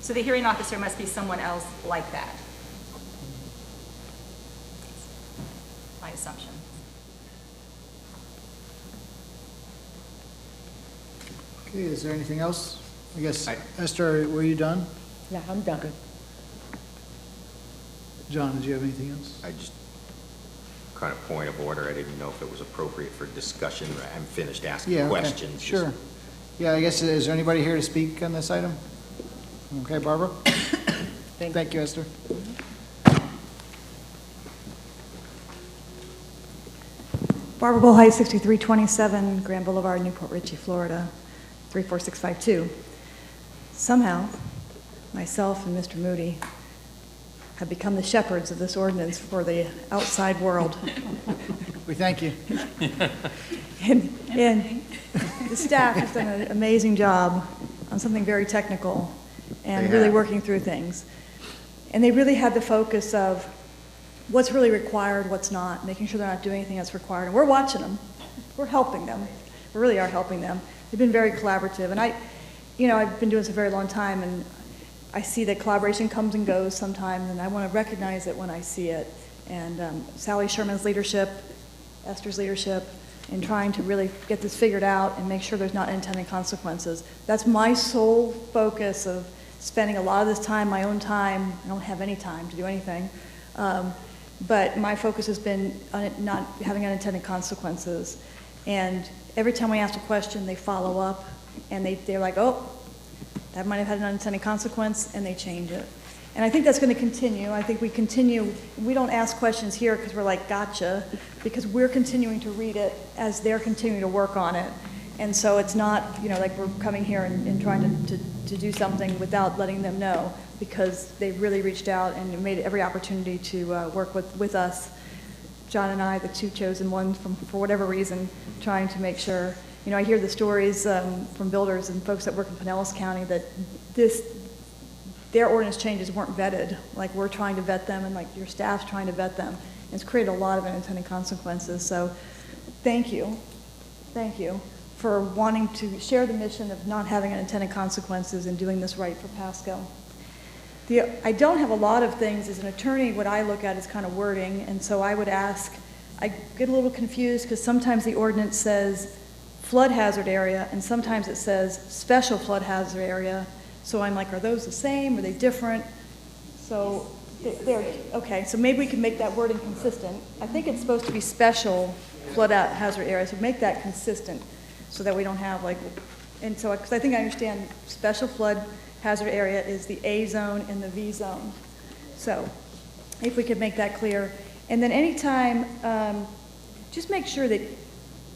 So the hearing officer must be someone else like that. My assumption. Okay, is there anything else? I guess, Esther, were you done? Yeah, I'm done. John, did you have anything else? I just, kind of point of order, I didn't know if it was appropriate for discussion. I'm finished asking Yeah, okay. questions. Sure. Yeah, I guess, is there anybody here to speak on this item? Okay, Barbara? Thank you, Esther. Barbara Bullhite, 6327 Grand Boulevard, Newport Richey, Florida, 34652. Somehow, myself and Mr. Moody have become the shepherds of this ordinance for the outside world. We thank you. And the staff has done an amazing job on something very technical and really working through things. And they really had the focus of what's really required, what's not, making sure they're not doing anything that's required. And we're watching them. We're helping them. We really are helping them. They've been very collaborative. And I've been doing this a very long time, and I see that collaboration comes and goes sometimes, and I want to recognize it when I see it. And Sally Sherman's leadership, Esther's leadership, in trying to really get this figured out and make sure there's not unintended consequences. That's my sole focus of spending a lot of this time, my own time. I don't have any time to do anything. But my focus has been on it not having unintended consequences. And every time we ask a question, they follow up, and they're like, oh, that might have had an unintended consequence, and they change it. And I think that's going to continue. I think we continue. We don't ask questions here because we're like, gotcha, because we're continuing to read it as they're continuing to work on it. And so it's not, like we're coming here and trying to do something without letting them know, because they really reached out and made every opportunity to work with us. John and I, the two chosen ones for whatever reason, trying to make sure. I hear the stories from builders and folks that work in Pinellas County that their ordinance changes weren't vetted. Like we're trying to vet them, and like your staff's trying to vet them. And it's created a lot of unintended consequences. So thank you for wanting to share the mission of not having unintended consequences and doing this right for Pasco. I don't have a lot of things. As an attorney, what I look at is kind of wording, and so I would ask, I get a little confused because sometimes the ordinance says flood hazard area, and sometimes it says special flood hazard area. So I'm like, are those the same? Are they different? So okay, so maybe we can make that wording consistent. I think it's supposed to be special flood hazard area, so make that consistent so that we don't have because I think I understand special flood hazard area is the A zone and the V zone. So if we could make that clear. And then anytime, just make sure that,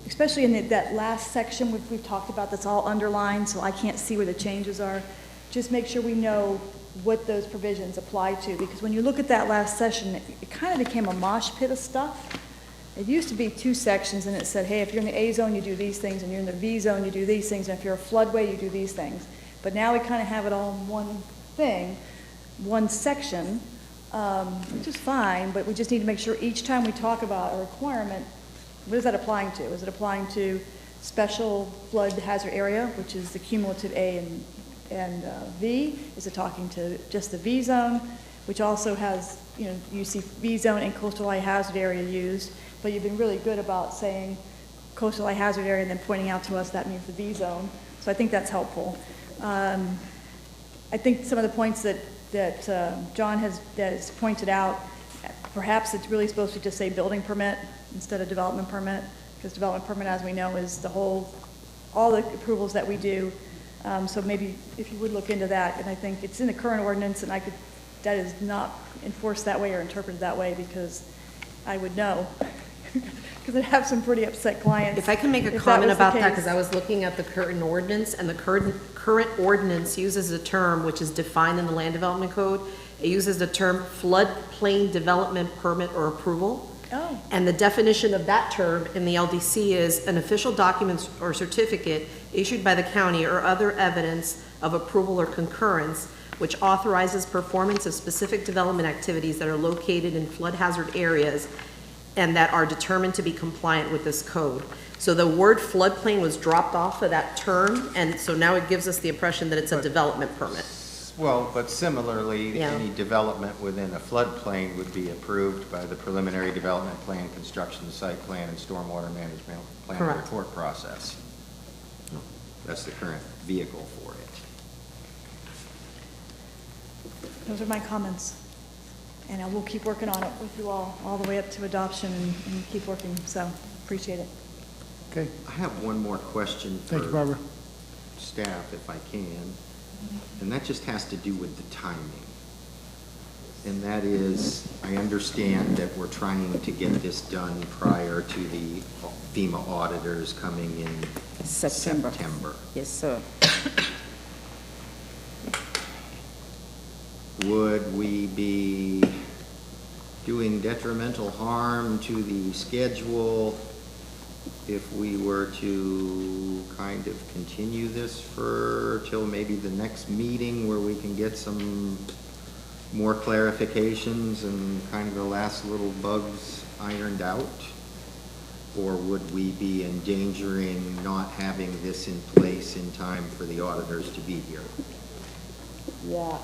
especially in that last section we've talked about that's all underlined, so I can't see where the changes are, just make sure we know what those provisions apply to, because when you look at that last session, it kind of became a mosh pit of stuff. It used to be 2 sections, and it said, hey, if you're in the A zone, you do these things, and you're in the V zone, you do these things, and if you're a floodway, you do these things. But now we kind of have it all in one thing, one section, which is fine, but we just need to make sure each time we talk about a requirement, what is that applying to? Is it applying to special flood hazard area, which is the cumulative A and V? Is it talking to just the V zone, which also has, you see V zone and coastal high hazard area used, but you've been really good about saying coastal high hazard area and then pointing out to us that means the V zone. So I think that's helpful. I think some of the points that John has pointed out, perhaps it's really supposed to just say building permit instead of development permit, because development permit, as we know, is all the approvals that we do. So maybe if you would look into that, and I think it's in the current ordinance, and that is not enforced that way or interpreted that way, because I would know, because I have some pretty upset clients. If I can make a comment about that, because I was looking at the current ordinance, and the current ordinance uses a term which is defined in the Land Development Code. It uses the term floodplain development permit or approval. Oh. And the definition of that term in the LDC is an official document or certificate issued by the county or other evidence of approval or concurrence which authorizes performance of specific development activities that are located in flood hazard areas and that are determined to be compliant with this code. So the word floodplain was dropped off of that term, and so now it gives us the impression that it's a development permit. Well, but similarly, Yeah. any development within a floodplain would be approved by the preliminary development plan, construction site plan, and stormwater management plan Correct. report process. That's the current vehicle for it. Those are my comments. And I will keep working on it with you all the way up to adoption and keep working, so appreciate it. Okay. I have one more question Thank you, for Barbara. staff, if I can, and that just has to do with the timing. And that is, I understand that we're trying to get this done prior to the FEMA auditors coming in September. Yes, sir. Would we be doing detrimental harm to the schedule if we were to kind of continue this till maybe the next meeting where we can get some more clarifications and kind of the last little bugs ironed out? Or would we be endangering not having this in place in time for the auditors to be here? Yeah,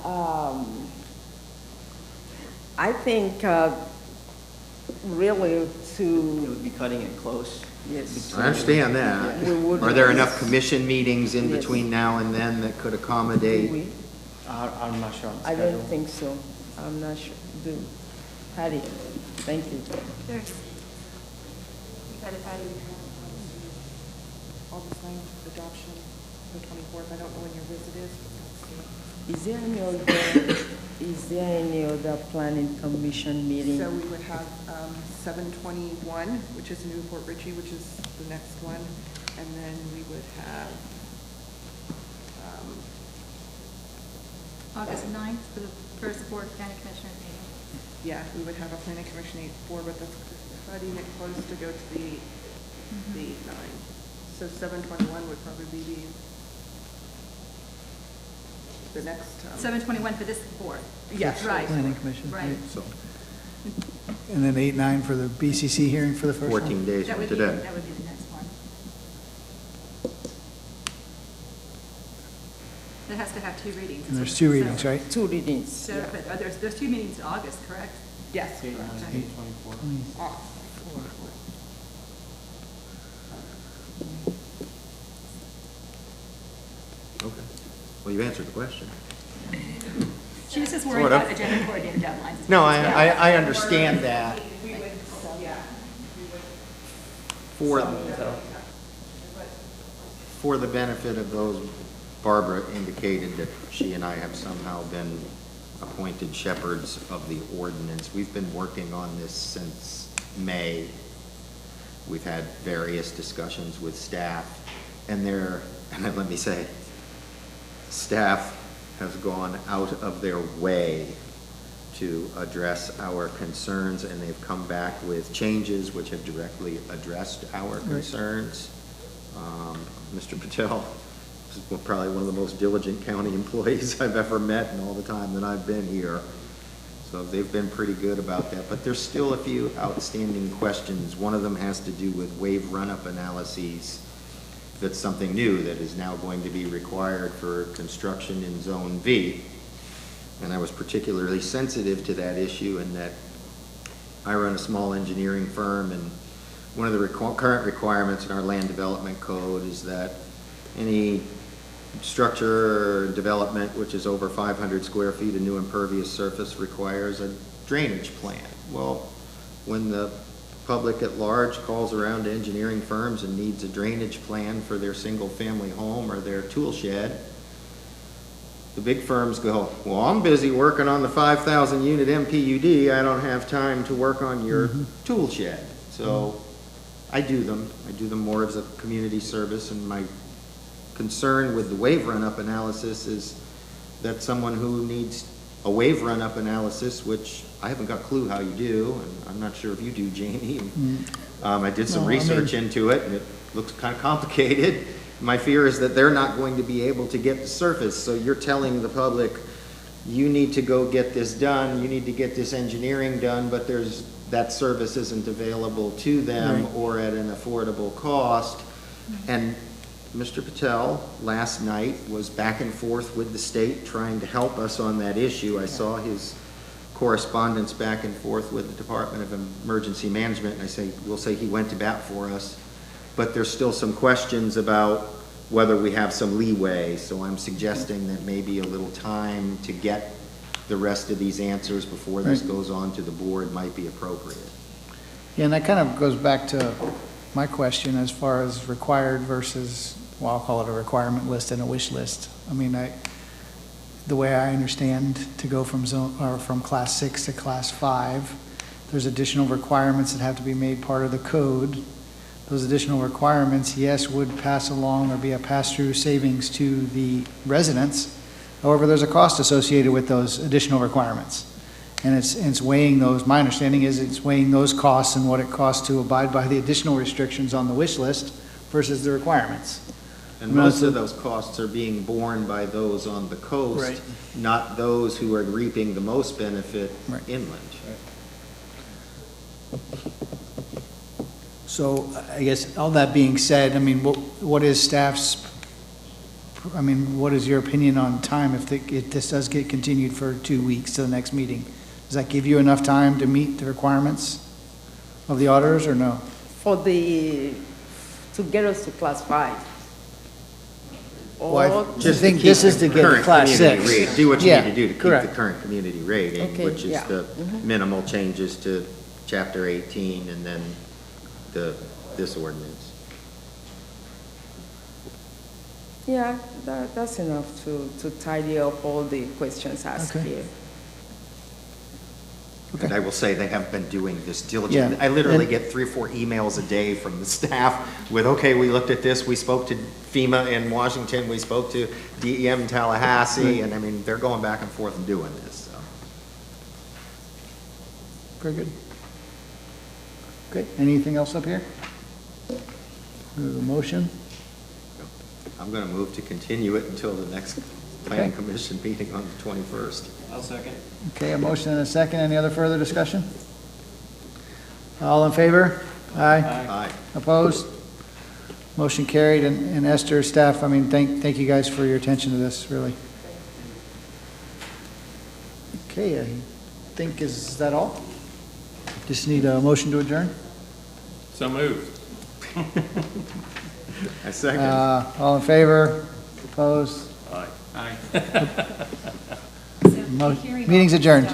I think really to... It would be cutting it close. Yes. I understand that. We would- Are there enough commission meetings in Yes. between now and then that could accommodate? I'm not sure on the I schedule. don't think so. I'm not sure. Patty, thank you. There's, you got it, Patty. August 9th, adoption, the 24th. I don't know when your visit is, but that's the... Is there any other planning commission meeting? So we would have 7/21, which is Newport Richie, which is the next one. And then we would have August 9th for the first Board of County Commissioners meeting. yeah, we would have a planning commission 8/4, but that's cutting it close to go to the 8/9. So 7/21 would probably be the next. 7/21 for this board. Yes. Right. Planning Commission. Right. So, And then 8/9 for the BCC hearing for the first one? 14 days That from would be, today. that would be the next one. That has to have two readings. And there's two readings, So- right? Two readings. So, but there's two meetings in August, correct? Yes. 8, 9, correct. 8, 24. Okay. Well, you've answered the question. She was just worried Sort of. about agenda coordinator deadlines. No, I understand that. We would, yeah. For the benefit of those, Barbara indicated that she and I have somehow been appointed shepherds of the ordinance. We've been working on this since May. We've had various discussions with staff, and let me say, staff has gone out of their way to address our concerns, and they've come back with changes which have directly addressed our concerns. Mr. Patel is probably one of the most diligent county employees I've ever met in all the time that I've been here. So they've been pretty good about that, but there's still a few outstanding questions. One of them has to do with wave run-up analyses. That's something new that is now going to be required for construction in Zone V. And I was particularly sensitive to that issue in that I run a small engineering firm, and one of the current requirements in our land development code is that any structure or development which is over 500 square feet of new impervious surface requires a drainage plan. Well, when the public at large calls around to engineering firms and needs a drainage plan for their single-family home or their tool shed, the big firms go, well, I'm busy working on the 5,000 unit MPUD. I don't have time to work on your tool shed. So I do them more as a community service, and my concern with the wave run-up analysis is that someone who needs a wave run-up analysis, which I haven't got a clue how you do, and I'm not sure if you do, Jamie. I did some research into it, and it looks kind of complicated. My fear is that they're not going to be able to get the surface, so you're telling the public, you need to go get this done, you need to get this engineering done, but that service isn't available to them or at an affordable cost. And Mr. Patel last night was back and forth with the state trying to help us on that issue. I saw his correspondence back and forth with the Department of Emergency Management, and we'll say he went to bat for us. But there's still some questions about whether we have some leeway, so I'm suggesting that maybe a little time to get the rest of these answers before this goes on to the board might be appropriate. Yeah, and that kind of goes back to my question as far as required versus, well, I'll call it a requirement list and a wish list. I mean, the way I understand to go from from class 6 to class 5, there's additional requirements that have to be made part of the code. Those additional requirements, yes, would pass along or be a pass-through savings to the residents. However, there's a cost associated with those additional requirements. And it's weighing those, my understanding is it's weighing those costs and what it costs to abide by the additional restrictions on the wish list versus the requirements. And most of those costs are being borne by those on the coast, not those who are reaping the most benefit inland. So I guess all that being said, I mean, what is staff's, I mean, what is your opinion on time if this does get continued for 2 weeks to the next meeting? Does that give you enough time to meet the requirements of the auditors or no? To get us to class 5. Well, I just think this is to get to class 6. Rate. Do what you need to do to keep the current community rating, which is the minimal changes to Chapter 18 and then this ordinance. Yeah, that's enough to tidy up all the questions asked here. And I will say they have been doing this diligently. I literally get 3 or 4 emails a day from the staff with, okay, we looked at this, we spoke to FEMA in Washington, we spoke to DEM in Tallahassee, and I mean, they're going back and forth and doing this. So. Very good. Okay, anything else up here? We have a motion? I'm going to move to continue it until the next Planning Commission meeting on the 21st. I'll second. Okay, a motion and a second. Any other further discussion? All in favor? Aye. Aye. Opposed? Motion carried. And Esther, staff, I mean, thank you guys for your attention to this, really. Okay, I think, is that all? Just need a motion to adjourn? So moved. I second. All in favor? Opposed? Aye. Aye. Meeting's adjourned.